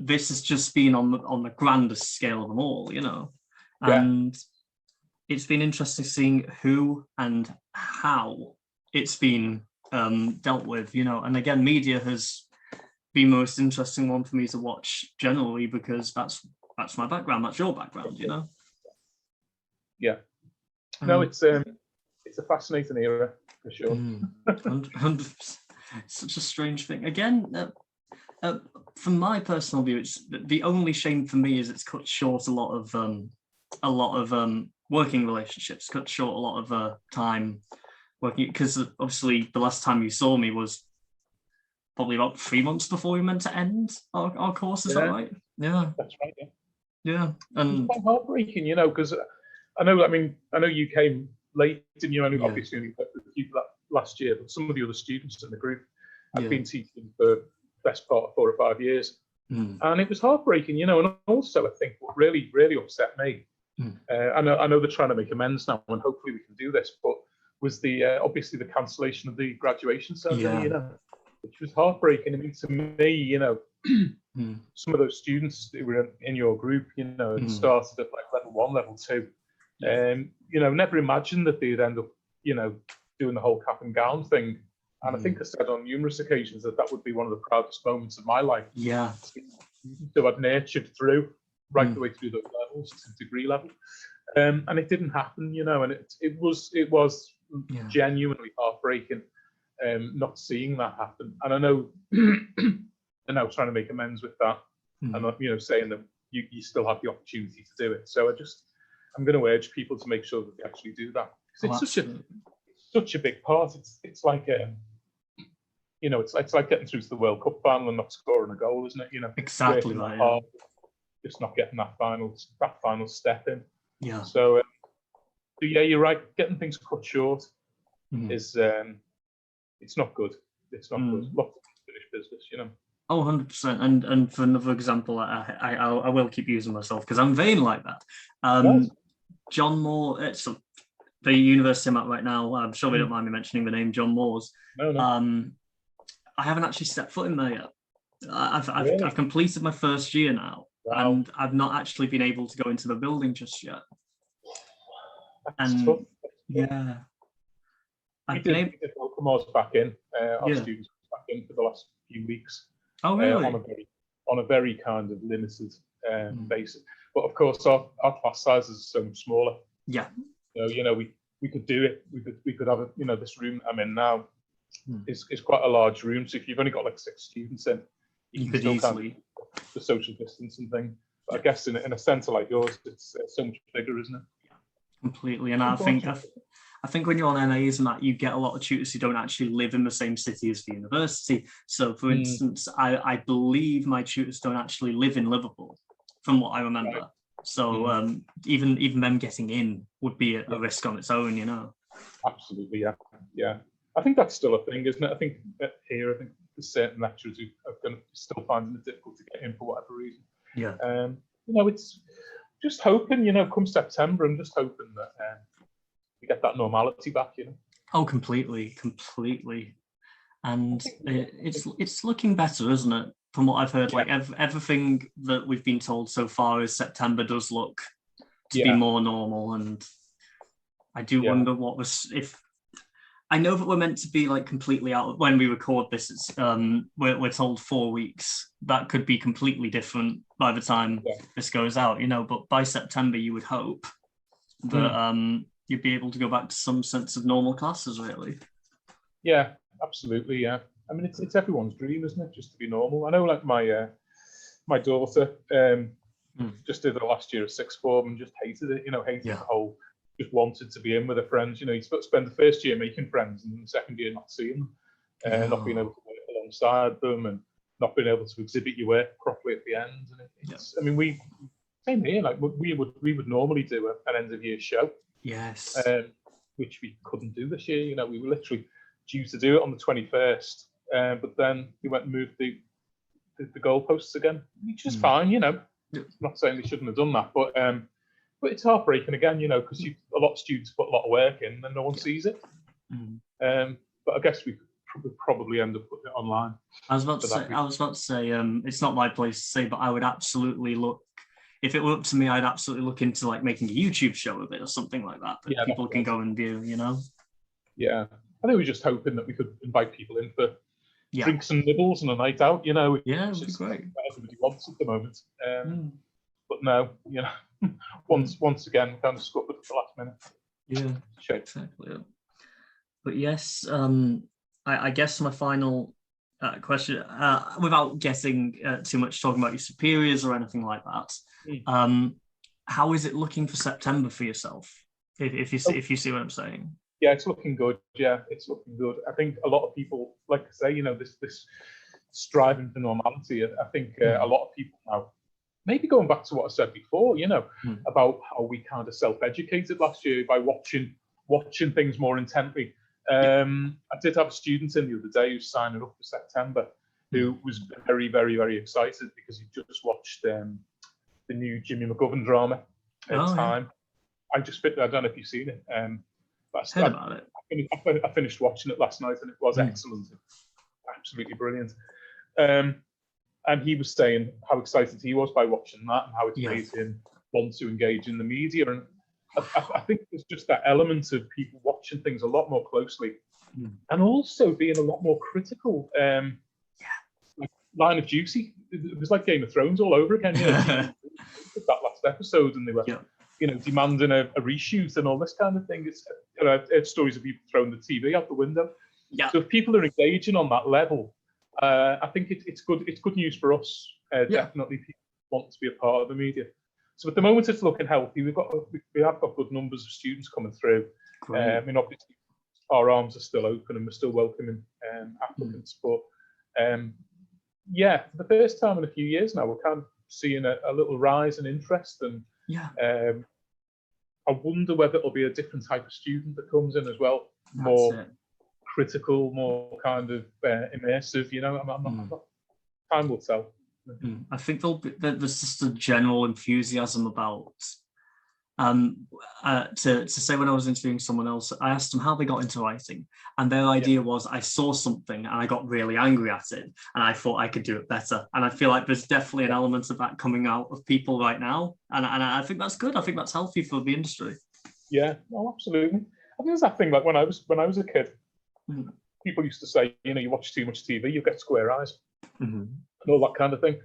This has just been on the grandest scale of them all, and it's been interesting seeing who and how it's been dealt with, and again, media has been the most interesting one for me to watch generally, because that's my background, that's your background, No, it's a fascinating era for sure. 100%. Such a strange thing. Again, from my personal view, it's the only shame for me is it's cut short a lot of working relationships, cut short a lot of time working, because obviously the last time you saw me was probably about 3 months before we were meant to end our course. Is that right? Yeah, that's right. Yeah, and it's quite heartbreaking, because I know you came late, and obviously only got the few last year, but some of the other students in the group have been teaching for the best part of 4 or 5 years, and it was heartbreaking, and also I think what really, really upset me, I know they're trying to make amends now, and hopefully we can do this, but was the obviously the cancellation of the graduation ceremony, which was heartbreaking. I mean, to me, some of those students who were in your group, started at level 1, level 2, You know, never imagined that they'd end up, you know, doing the whole cap and gown thing. And I think I said on numerous occasions that that would be one of the proudest moments of my life. Yeah. So I'd nurtured through right the way through those levels to degree level. And it didn't happen, you know, and it was genuinely heartbreaking not seeing that happen. And I know they're now trying to make amends with that, and you know, saying that you still have the opportunity to do it. So I'm going to urge people to make sure that they actually do that, because it's such a big part. It's like you know, it's like getting through to the World Cup final and not scoring a goal, isn't it? You know, Exactly that. Yeah. Just not getting that final step in. Yeah. So yeah, you're right. Getting things cut short is it's not good. It's not good. Lots of unfinished business, you know. Oh, 100%. And for another example, I will keep using myself because I'm vain like that. Right. John Moore, it's the university I'm at right now. I'm sure they don't mind me mentioning the name John Moore's. No. I haven't actually stepped foot in there yet. Really? I've completed my first year now, Wow. and I've not actually been able to go into the building just yet. That's tough. Yeah, We did welcome us back in. Our students back in for the last few weeks. Oh, really? On a very kind of limited basis. But of course, our class sizes are so much smaller. Yeah. So, you know, we could do it. We could have a, you know, this room I'm in now is quite a large room. So if you've only got like 6 students in, you can still easily the social distancing thing. But I guess in a centre like yours, it's so much bigger, isn't it? Completely. And I think when you're on NAs and that, you get a lot of tutors who don't actually live in the same city as the university. So, for instance, I believe my tutors don't actually live in Liverpool, from what I remember. Right. So even them getting in would be a risk on its own, you know. Absolutely, yeah. I think that's still a thing, isn't it? I think here, there's certain lecturers who are going to still finding it difficult to get in for whatever reason. Yeah. You know, it's just hoping, you know, come September, I'm just hoping that we get that normality back, you know. Oh, completely. And it's looking better, isn't it? From what I've heard, like everything that we've been told so far is September does look to be more normal, and I do wonder what was if. I know that we're meant to be like completely out when we record this. It's we're told 4 weeks. That could be completely different by the time this goes out, you know. But by September, you would hope that you'd be able to go back to some sense of normal classes, really. Yeah, absolutely. Yeah, I mean, it's everyone's dream, isn't it? Just to be normal. I know, like my daughter just did the last year of sixth form and just hated it. You know, hated the whole. Just wanted to be in with her friends. You know, you spend the first year making friends and the second year not seeing them, not being able to work alongside them, and not being able to exhibit your work properly at the end. And I mean, same here. Like we would normally do an end of year show. Yes. Which we couldn't do this year. You know, we were literally due to do it on the 21st, but then we went and moved the goalposts again, which is fine. You know, I'm not saying they shouldn't have done that, but it's heartbreaking again, you know, because a lot of students put a lot of work in and no one sees it. But I guess we could probably end up putting it online. I was about to say, it's not my place to say, but I would absolutely look. If it were up to me, I'd absolutely look into like making a YouTube show of it or something like that people can go and view, you know. Yeah, I think we're just hoping that we could invite people in for drinks and nibbles and a night out, you know. Yeah, it would be great. What everybody wants at the moment. But no, you know, once again, kind of scuppered at the last minute. Yeah, Shame. Exactly. But yes, I guess my final question, without getting too much talking about your superiors or anything like that, how is it looking for September for yourself? If you see what I'm saying. Yeah, it's looking good. Yeah, it's looking good. I think a lot of people, like I say, you know, this striving for normality. I think a lot of people now, maybe going back to what I said before, you know, about how we kind of self-educated last year by watching things more intently. I did have a student in the other day who's signing up for September, who was very, very, very excited because he just watched the new Jimmy McGovern drama at Time. I don't know if you've seen it. But heard about it. I finished watching it last night and it was excellent, absolutely brilliant. And he was saying how excited he was by watching that and how it made him want to engage in the media. And I think there's just that element of people watching things a lot more closely, and also being a lot more critical. Like Line of Duty, it was like Game of Thrones all over again. You know, that last episode, and they were, demanding a reshoot and all this kind of thing. It's, I've heard stories of people throwing the TV out the window. Yeah. So if people are engaging on that level, I think it's good. It's good news for us. Definitely, people want to be a part of the media. So at the moment, it's looking healthy. We have got good numbers of students coming through. I mean, obviously, our arms are still open and we're still welcoming applicants. But for the first time in a few years now, we're kind of seeing a little rise in interest. And I wonder whether it'll be a different type of student that comes in as well. More critical, more kind of immersive. I'm not, time will tell. I think there's just a general enthusiasm about to say, when I was interviewing someone else, I asked them how they got into writing, and their idea was, I saw something and I got really angry at it and I thought I could do it better. And I feel like there's definitely an element of that coming out of people right now, and I think that's good. I think that's healthy for the industry. Yeah, no, absolutely. I think there's that thing, like when I was a kid, people used to say, you watch too much TV, you get square eyes. And all that kind of thing,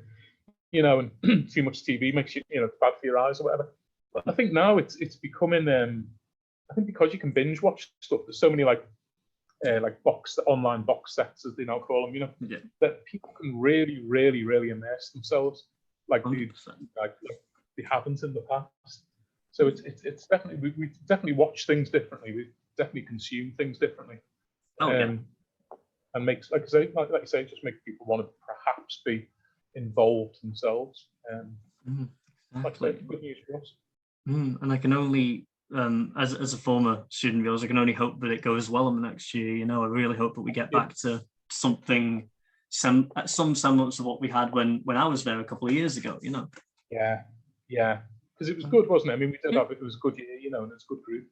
and too much TV makes you, bad for your eyes or whatever. But I think now it's becoming, I think because you can binge watch stuff, there's so many like online box sets, as they now call them, that people can really, really, really immerse themselves like they haven't in the past. So it's definitely, we definitely watch things differently. We definitely consume things differently. And makes, like you say, just make people want to perhaps be involved themselves. Like I say, it's good news for us. And I can only, as a former student of yours, I can only hope that it goes well in the next year. I really hope that we get back to something, some semblance of what we had when I was there a couple of years ago. Yeah, because it was good, wasn't it? I mean, we did have it. It was a good year, and it's a good group.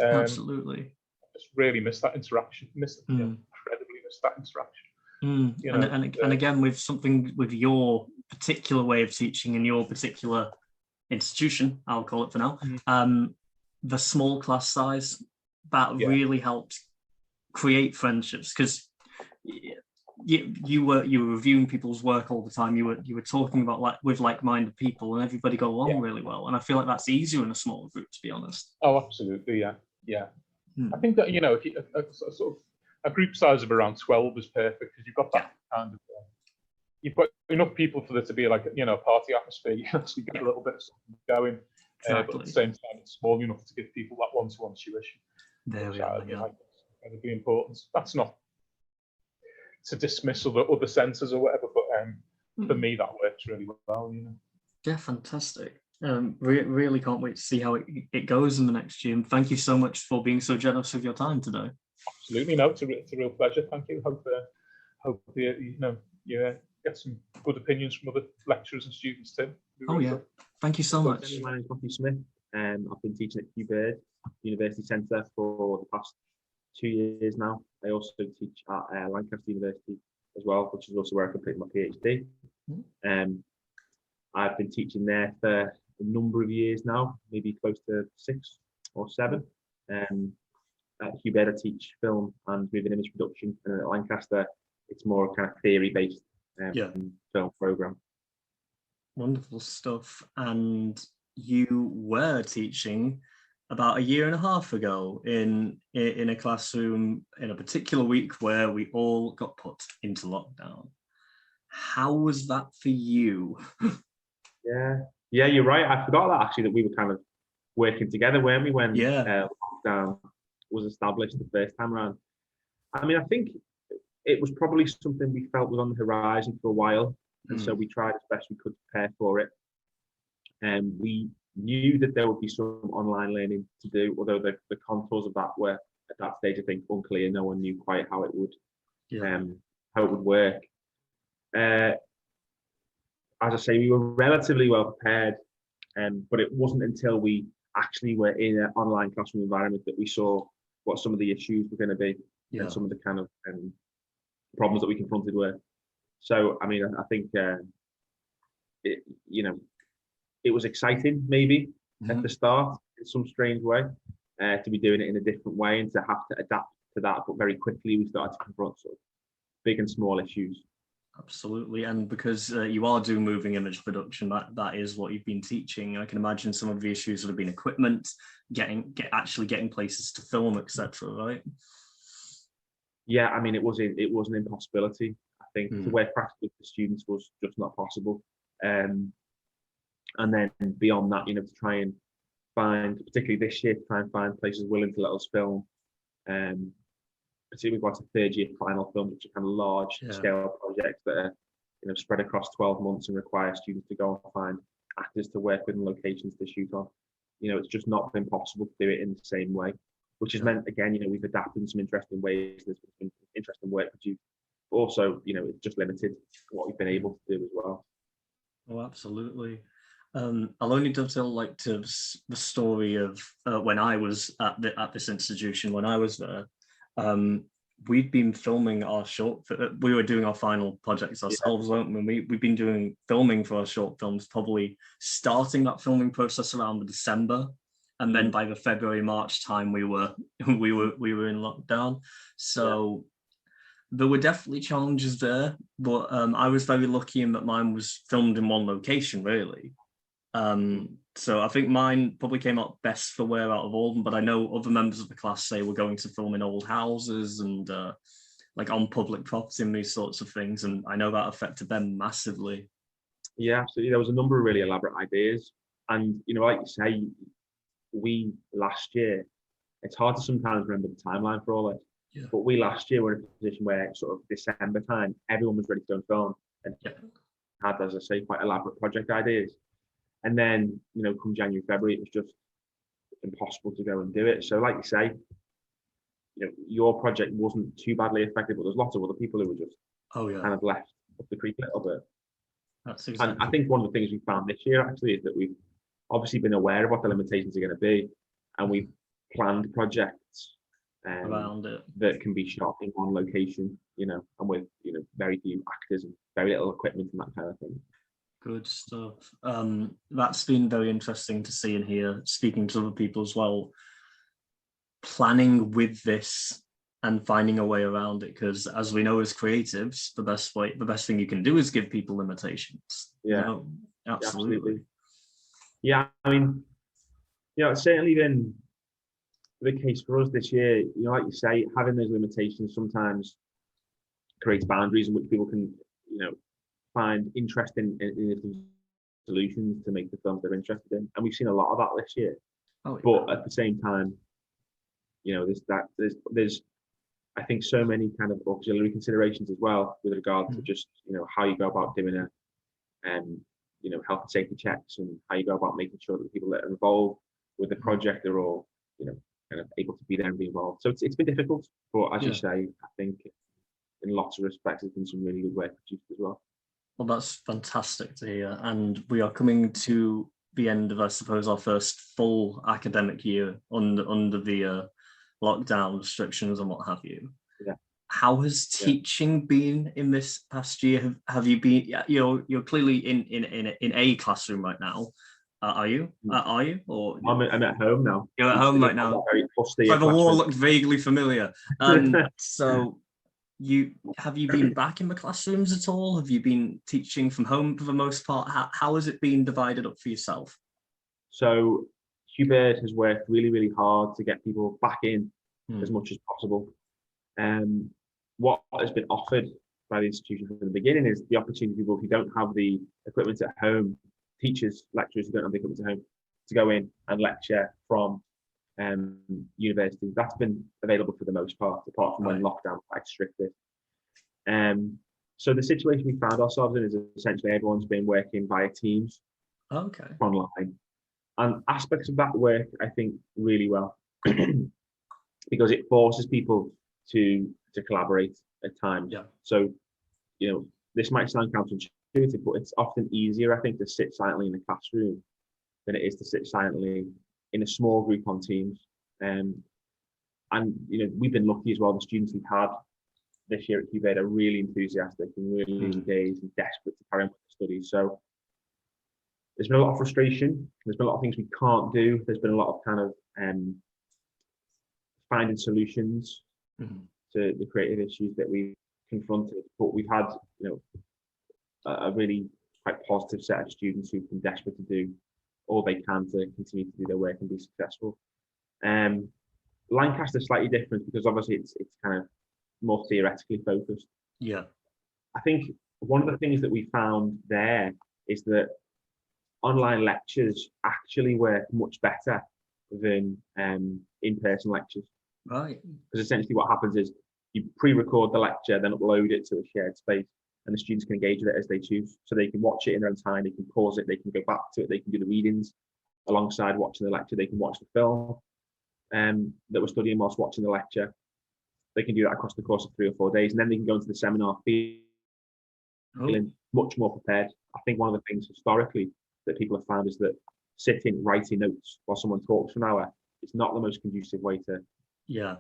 Absolutely. I just really miss that interaction. Incredibly miss that interaction. And again, with your particular way of teaching in your particular institution, I'll call it for now, the small class size, that really helped create friendships, because you were reviewing people's work all the time. You were talking about with like-minded people, and everybody got along really well. And I feel like that's easier in a smaller group, to be honest. Oh, absolutely, yeah. I think that if you a group size of around 12 is perfect, because you've got that kind of you've got enough people for there to be like a party atmosphere. You actually get a little bit of something going, but at the same time it's small enough to give people that one-to-one tuition. There we are. Incredibly important. That's not to dismiss other centres or whatever, but for me that works really well. Yeah, fantastic. Really can't wait to see how it goes in the next year. And thank you so much for being so generous with your time today. Absolutely, no, it's a real pleasure. Thank you. Hope you get some good opinions from other lecturers and students too. Thank you so much. My name's Matthew Smith. I've been teaching at Hubert University Centre for the past 2 years now. I also teach at Lancaster University as well, which is also where I completed my PhD. I've been teaching there for a number of years now, maybe close to 6 or 7. At Hubert, I teach film and moving image production, and at Lancaster, it's more kind of theory-based film program. Wonderful stuff. And you were teaching about 1.5 years ago in a classroom in a particular week where we all got put into lockdown. How was that for you? Yeah, you're right. I forgot that actually, that we were kind of working together, weren't we, when lockdown was established the first time around. I mean, I think it was probably something we felt was on the horizon for a while, and so we tried as best we could to prepare for it. And we knew that there would be some online learning to do, although the contours of that were at that stage, I think, unclear. No one knew quite how it would work. As I say, we were relatively well prepared, but it wasn't until we actually were in an online classroom environment that we saw what some of the issues were going to be and some of the kind of problems that we confronted were. So, I mean, I think it was exciting maybe at the start, in some strange way, to be doing it in a different way and to have to adapt to that. But very quickly we started to confront sort of big and small issues. Absolutely, and because you are doing moving image production, that is what you've been teaching. I can imagine some of the issues would have been equipment, actually getting places to film, etc. Right? Yeah, I mean, it was an impossibility. I think to work practically with the students was just not possible. And then beyond that, to try and find, particularly this year, to try and find places willing to let us film. Particularly we've got a third year final film, which are kind of large scale projects that are spread across 12 months and require students to go and find actors to work with and locations to shoot on. It's just not been possible to do it in the same way, which has meant, again, we've adapted in some interesting ways. There's been interesting work produced, but also, it's just limited what we've been able to do as well. Oh, absolutely. I'll only dovetail to the story of when I was at this institution, when I was there. We'd been filming our short. We were doing our final projects ourselves, weren't we? We've been doing filming for our short films, probably starting that filming process around the December, and then by the February-March time, we were in lockdown. So there were definitely challenges there, but I was very lucky in that mine was filmed in one location, really. So I think mine probably came out best for wear out of all of them, but I know other members of the class say we're going to film in old houses and on public property and these sorts of things, and I know that affected them massively. Yeah, absolutely. There was a number of really elaborate ideas, and like you say, we last year, it's hard to sometimes remember the timeline for all this, but we last year were in a position where sort of December time, everyone was ready to go and film and had, as I say, quite elaborate project ideas. And then, come January, February, it was just impossible to go and do it. So like you say, your project wasn't too badly affected, but there's lots of other people who were just kind of left up the creek a little bit. That's exactly. And I think one of the things we found this year actually is that we've obviously been aware of what the limitations are going to be, and we've planned projects around it that can be shot in one location, and with very few actors and very little equipment and that kind of thing. Good stuff. That's been very interesting to see and hear, speaking to other people as well, planning with this and finding a way around it, because as we know as creatives, the best thing you can do is give people limitations. Absolutely. Yeah, I mean, it's certainly been the case for us this year. Like you say, having those limitations sometimes creates boundaries in which people can find interesting solutions to make the films they're interested in, and we've seen a lot of that this year. But at the same time, there's I think so many kind of auxiliary considerations as well with regard to just how you go about doing health and safety checks, and how you go about making sure that the people that are involved with the project are all kind of able to be there and be involved. So it's been difficult, but as you say, I think in lots of respects there's been some really good work produced as well. Well, that's fantastic to hear. And we are coming to the end of, I suppose, our first full academic year under the lockdown restrictions and what have you. Yeah. How has teaching been in this past year? Have you been? You're clearly in a classroom right now. Are you? Are you? Or I'm at home now. You're at home right now. The wall looked vaguely familiar. So. Have you been back in the classrooms at all? Have you been teaching from home for the most part? How has it been divided up for yourself? So Hubert has worked really, really hard to get people back in as much as possible. What has been offered by the institution from the beginning is the opportunity for people who don't have the equipment at home, lecturers who don't have the equipment at home, to go in and lecture from university. That's been available for the most part, apart from when lockdown was quite strictly. So the situation we found ourselves in is essentially everyone's been working via Teams, online, and aspects of that work I think really well because it forces people to collaborate at times. So this might sound counterintuitive, but it's often easier, I think, to sit silently in the classroom than it is to sit silently in a small group on Teams. And we've been lucky as well. The students we've had this year at Hubert are really enthusiastic and really engaged and desperate to carry on with the studies. So there's been a lot of frustration. There's been a lot of things we can't do. There's been a lot of kind of finding solutions to the creative issues that we've confronted. But we've had, a really quite positive set of students who've been desperate to do all they can to continue to do their work and be successful. Lancaster's slightly different because obviously it's kind of more theoretically focused. Yeah. I think one of the things that we found there is that online lectures actually work much better than in-person lectures. Right. Because essentially what happens is you pre-record the lecture, then upload it to a shared space, and the students can engage with it as they choose. So they can watch it in their own time, they can pause it, they can go back to it, they can do the readings alongside watching the lecture, they can watch the film that we're studying whilst watching the lecture. They can do that across the course of 3 or 4 days, and then they can go into the seminar feeling much more prepared. I think one of the things historically that people have found is that sitting, writing notes while someone talks for an hour is not the most conducive way to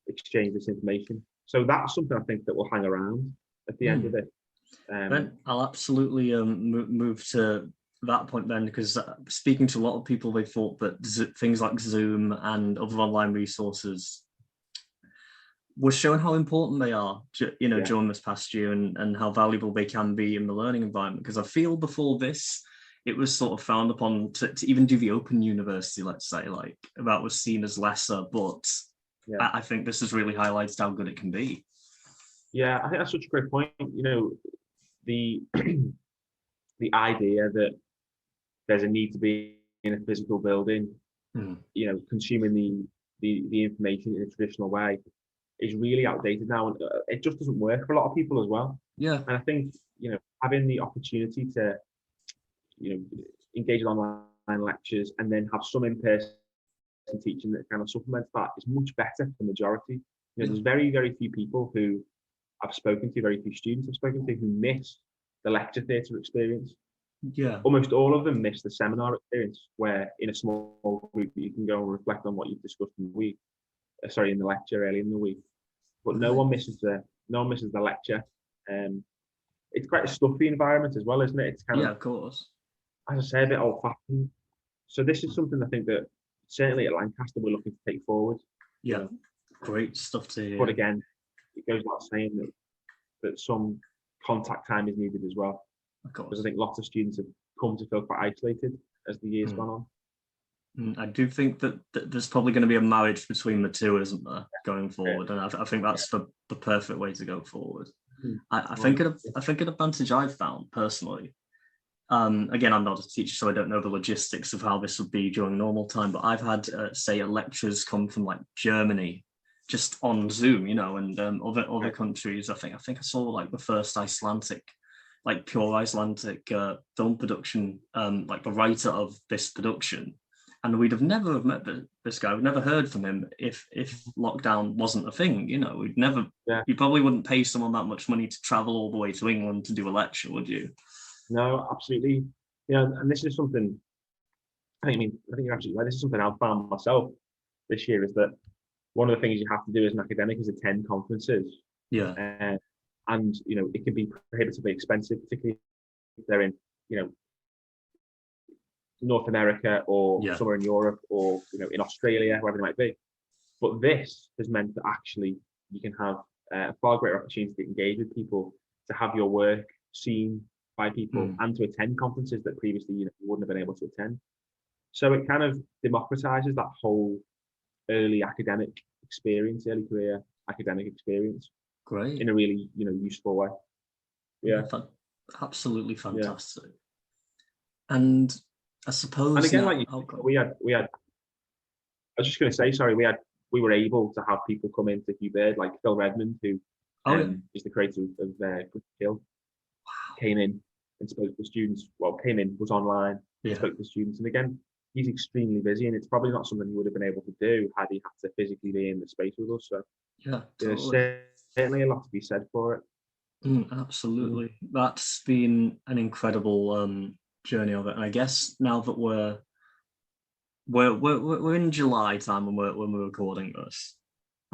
exchange this information. So that's something I think that will hang around at the end of it. Ben, I'll absolutely move to that point then, because speaking to a lot of people, they thought that things like Zoom and other online resources were showing how important they are, during this past year, and how valuable they can be in the learning environment. Because I feel before this, it was sort of frowned upon to even do the open university, let's say, like that was seen as lesser, but I think this has really highlighted how good it can be. Yeah, I think that's such a great point. The the idea that there's a need to be in a physical building, consuming the information in a traditional way is really outdated now, and it just doesn't work for a lot of people as well. Yeah. And I think, having the opportunity to, engage in online lectures and then have some in-person teaching that kind of supplements that is much better for the majority. There's very, very few people who I've spoken to, very few students I've spoken to who miss the lecture theatre experience. Yeah. Almost all of them miss the seminar experience, where in a small group you can go and reflect on what you've discussed in the week. In the lecture early in the week. But no one misses the lecture. It's quite a stuffy environment as well, isn't it? It's kind of course. As I say, a bit old-fashioned. So this is something I think that certainly at Lancaster we're looking to take forward. Yeah, great stuff to hear. But again, it goes without saying that some contact time is needed as well. Of course. Because I think lots of students have come to feel quite isolated as the year's gone on. I do think that there's probably going to be a marriage between the two, isn't there, going forward? And I think that's the perfect way to go forward. I think an advantage I've found personally, again, I'm not a teacher, so I don't know the logistics of how this would be during normal time, but I've had, say, lectures come from like Germany just on Zoom, and other countries. I think I saw like the first pure Icelandic film production, like the writer of this production. And we'd have never met this guy. We'd never heard from him if lockdown wasn't a thing. We'd never. Yeah. You probably wouldn't pay someone that much money to travel all the way to England to do a lecture, would you? No, absolutely. And this is something. I think you're absolutely right. This is something I've found myself this year, is that one of the things you have to do as an academic is attend conferences. Yeah. And it can be prohibitively expensive, particularly if they're in North America or somewhere in Europe or in Australia, wherever it might be. But this has meant that actually you can have a far greater opportunity to engage with people, to have your work seen by people, and to attend conferences that previously you wouldn't have been able to attend. So it kind of democratizes that whole early academic experience, early career academic experience. Great. In a really useful way. Yeah. Absolutely fantastic. Yeah. And I suppose, and again, we had. I was just going to say, sorry, we were able to have people come into Hugh Bird, like Phil Redmond, who is the creator of Good Kill. Wow. Came in and spoke to students. Well, was online, spoke to students, and again, he's extremely busy, and it's probably not something he would have been able to do had he had to physically be in the space with us. So there's certainly a lot to be said for it. Absolutely, that's been an incredible journey of it, and I guess now that we're in July time when we're recording this,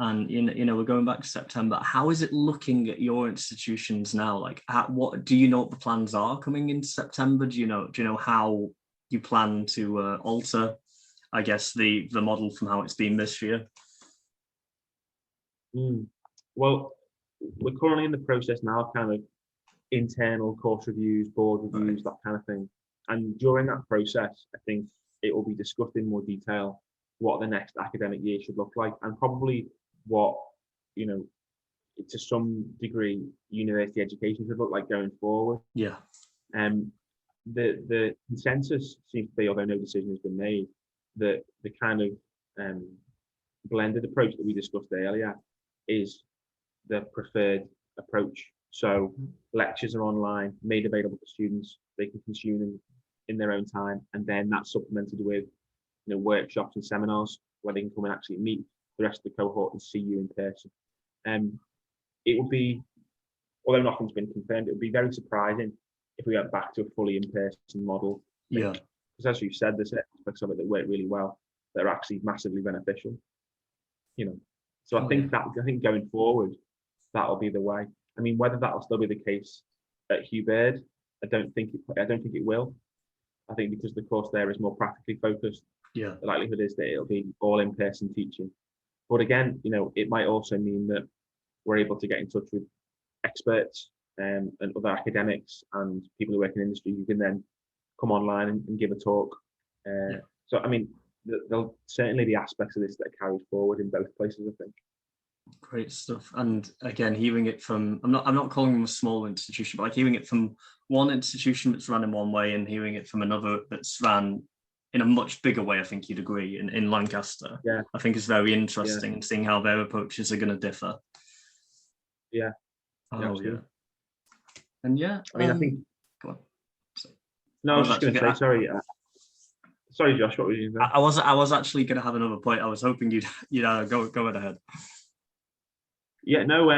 And we're going back to September. How is it looking at your institutions now? Like, what do you know what the plans are coming into September? Do you know how you plan to alter, I guess, the model from how it's been this year? Well, we're currently in the process now of kind of internal course reviews, board reviews, that kind of thing. And during that process, I think it will be discussed in more detail what the next academic year should look like, and probably what, to some degree, university education should look like going forward. Yeah. The consensus seems to be, although no decision has been made, that the kind of blended approach that we discussed earlier is the preferred approach. So lectures are online, made available to students. They can consume them in their own time, and then that's supplemented with workshops and seminars where they can come and actually meet the rest of the cohort and see you in person. It would be, although nothing's been confirmed, it would be very surprising if we went back to a fully in-person model. Yeah. Because as you've said, there's aspects of it that work really well that are actually massively beneficial. So I think going forward, that'll be the way. I mean, whether that'll still be the case at Hugh Bird, I don't think it will. I think because the course there is more practically focused, the likelihood is that it'll be all in-person teaching. But again, it might also mean that we're able to get in touch with experts and other academics and people who work in industry who can then come online and give a talk. So, I mean, there'll certainly be aspects of this that are carried forward in both places, I think. Great stuff. And again, hearing it from, I'm not calling them a small institution, but like hearing it from one institution that's run in one way and hearing it from another that's ran in a much bigger way, I think you'd agree, in Lancaster. Yeah. I think it's very interesting seeing how their approaches are going to differ. Yeah. Yeah. And I mean, I think. Go on. No, I was just going to say, sorry. Sorry, Josh, what were you saying? I was actually going to have another point. I was hoping you'd go ahead. Yeah, no.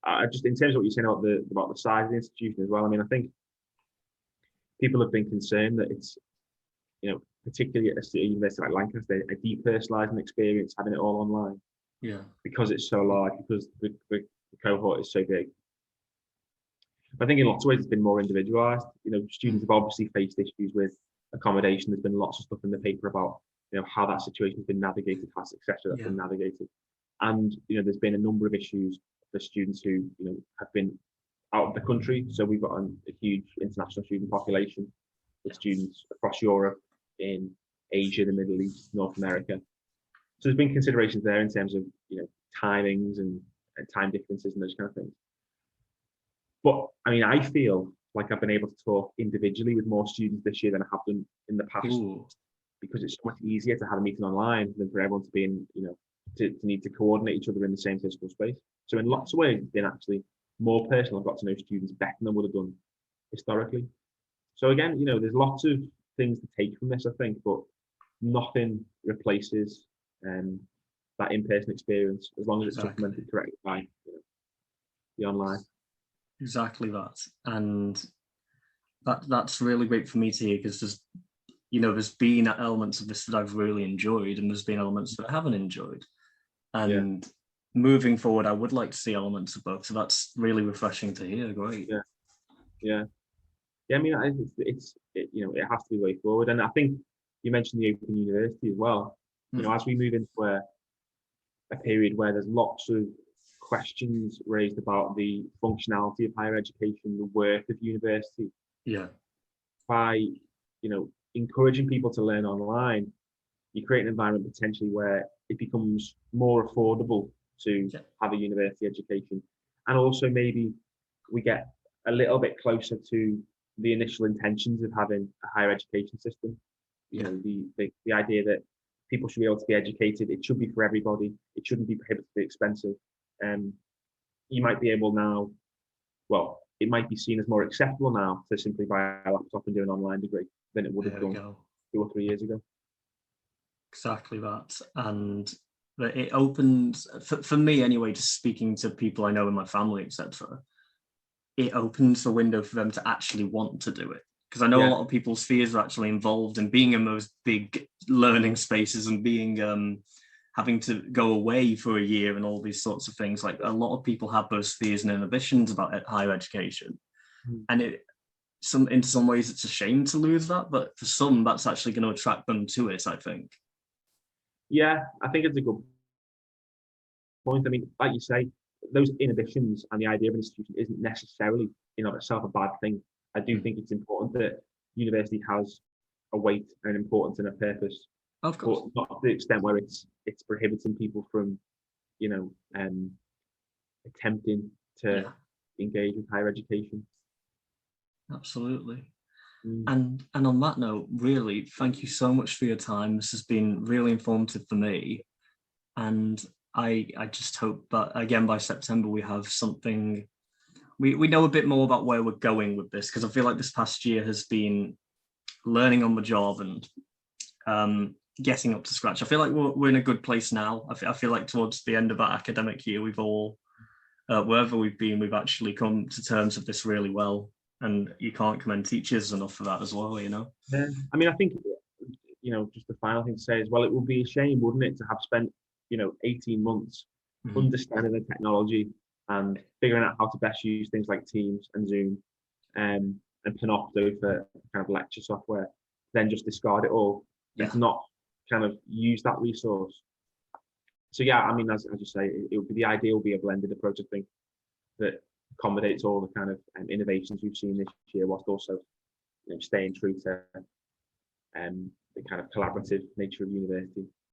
I just, in terms of what you're saying about the size of the institution as well. I mean, I think people have been concerned that it's, particularly at a university like Lancaster, a depersonalising experience, having it all online. Yeah. Because it's so large, because the cohort is so big. I think in lots of ways it's been more individualised. Students have obviously faced issues with accommodation. There's been lots of stuff in the paper about how that situation has been navigated, how successfully that's been navigated. And there's been a number of issues for students who have been out of the country. So we've got a huge international student population with students across Europe, in Asia, the Middle East, North America. So there's been considerations there in terms of timings and time differences and those kind of things. But I mean, I feel like I've been able to talk individually with more students this year than I have done in the past. Ooh. Because it's so much easier to have a meeting online than for everyone to be in, to need to coordinate each other in the same physical space. So in lots of ways, it's been actually more personal. I've got to know students better than I would have done historically. So again, there's lots of things to take from this, I think, but nothing replaces that in-person experience as long as it's supplemented correctly by the online. Exactly that. And that's really great for me to hear, because there's been elements of this that I've really enjoyed and there's been elements that I haven't enjoyed. And moving forward, I would like to see elements of both. So that's really refreshing to hear. Great. Yeah. I mean, it has to be the way forward. And I think you mentioned the Open University as well. As we move into a period where there's lots of questions raised about the functionality of higher education, the work of university. Yeah. By, encouraging people to learn online, you create an environment potentially where it becomes more affordable to have a university education. And also maybe we get a little bit closer to the initial intentions of having a higher education system. The idea that people should be able to be educated. It should be for everybody. It shouldn't be prohibitively expensive. You might be able now, well, it might be seen as more acceptable now to simply buy a laptop and do an online degree than it would have done 2 or 3 years ago. Exactly that. And it opens, for me anyway, just speaking to people I know in my family, etc., it opens the window for them to actually want to do it. Because I know a lot of people's fears are actually involved in being in those big learning spaces and being having to go away for a year and all these sorts of things. Like a lot of people have those fears and inhibitions about higher education, and in some ways it's a shame to lose that, but for some that's actually going to attract them to it, I think. Yeah, I think it's a good point. I mean, like you say, those inhibitions and the idea of an institution isn't necessarily in of itself a bad thing. I do think it's important that university has a weight and an importance and a purpose, of course, but not to the extent where it's prohibiting people from, attempting to engage with higher education. Absolutely. And on that note, really, thank you so much for your time. This has been really informative for me, and I just hope that again by September we have something. We know a bit more about where we're going with this, because I feel like this past year has been learning on the job and getting up to scratch. I feel like we're in a good place now. I feel like towards the end of our academic year, we've all, wherever we've been, we've actually come to terms with this really well. And you can't commend teachers enough for that as well, Yeah, I mean, I think, just the final thing to say is, well, it would be a shame, wouldn't it, to have spent, 18 months understanding the technology and figuring out how to best use things like Teams and Zoom and Panopto for kind of lecture software, then just discard it all and to not kind of use that resource. So yeah, I mean, as you say, it would be, the ideal would be a blended approach, I think, that accommodates all the kind of innovations we've seen this year, whilst also staying true to the kind of collaborative nature of university.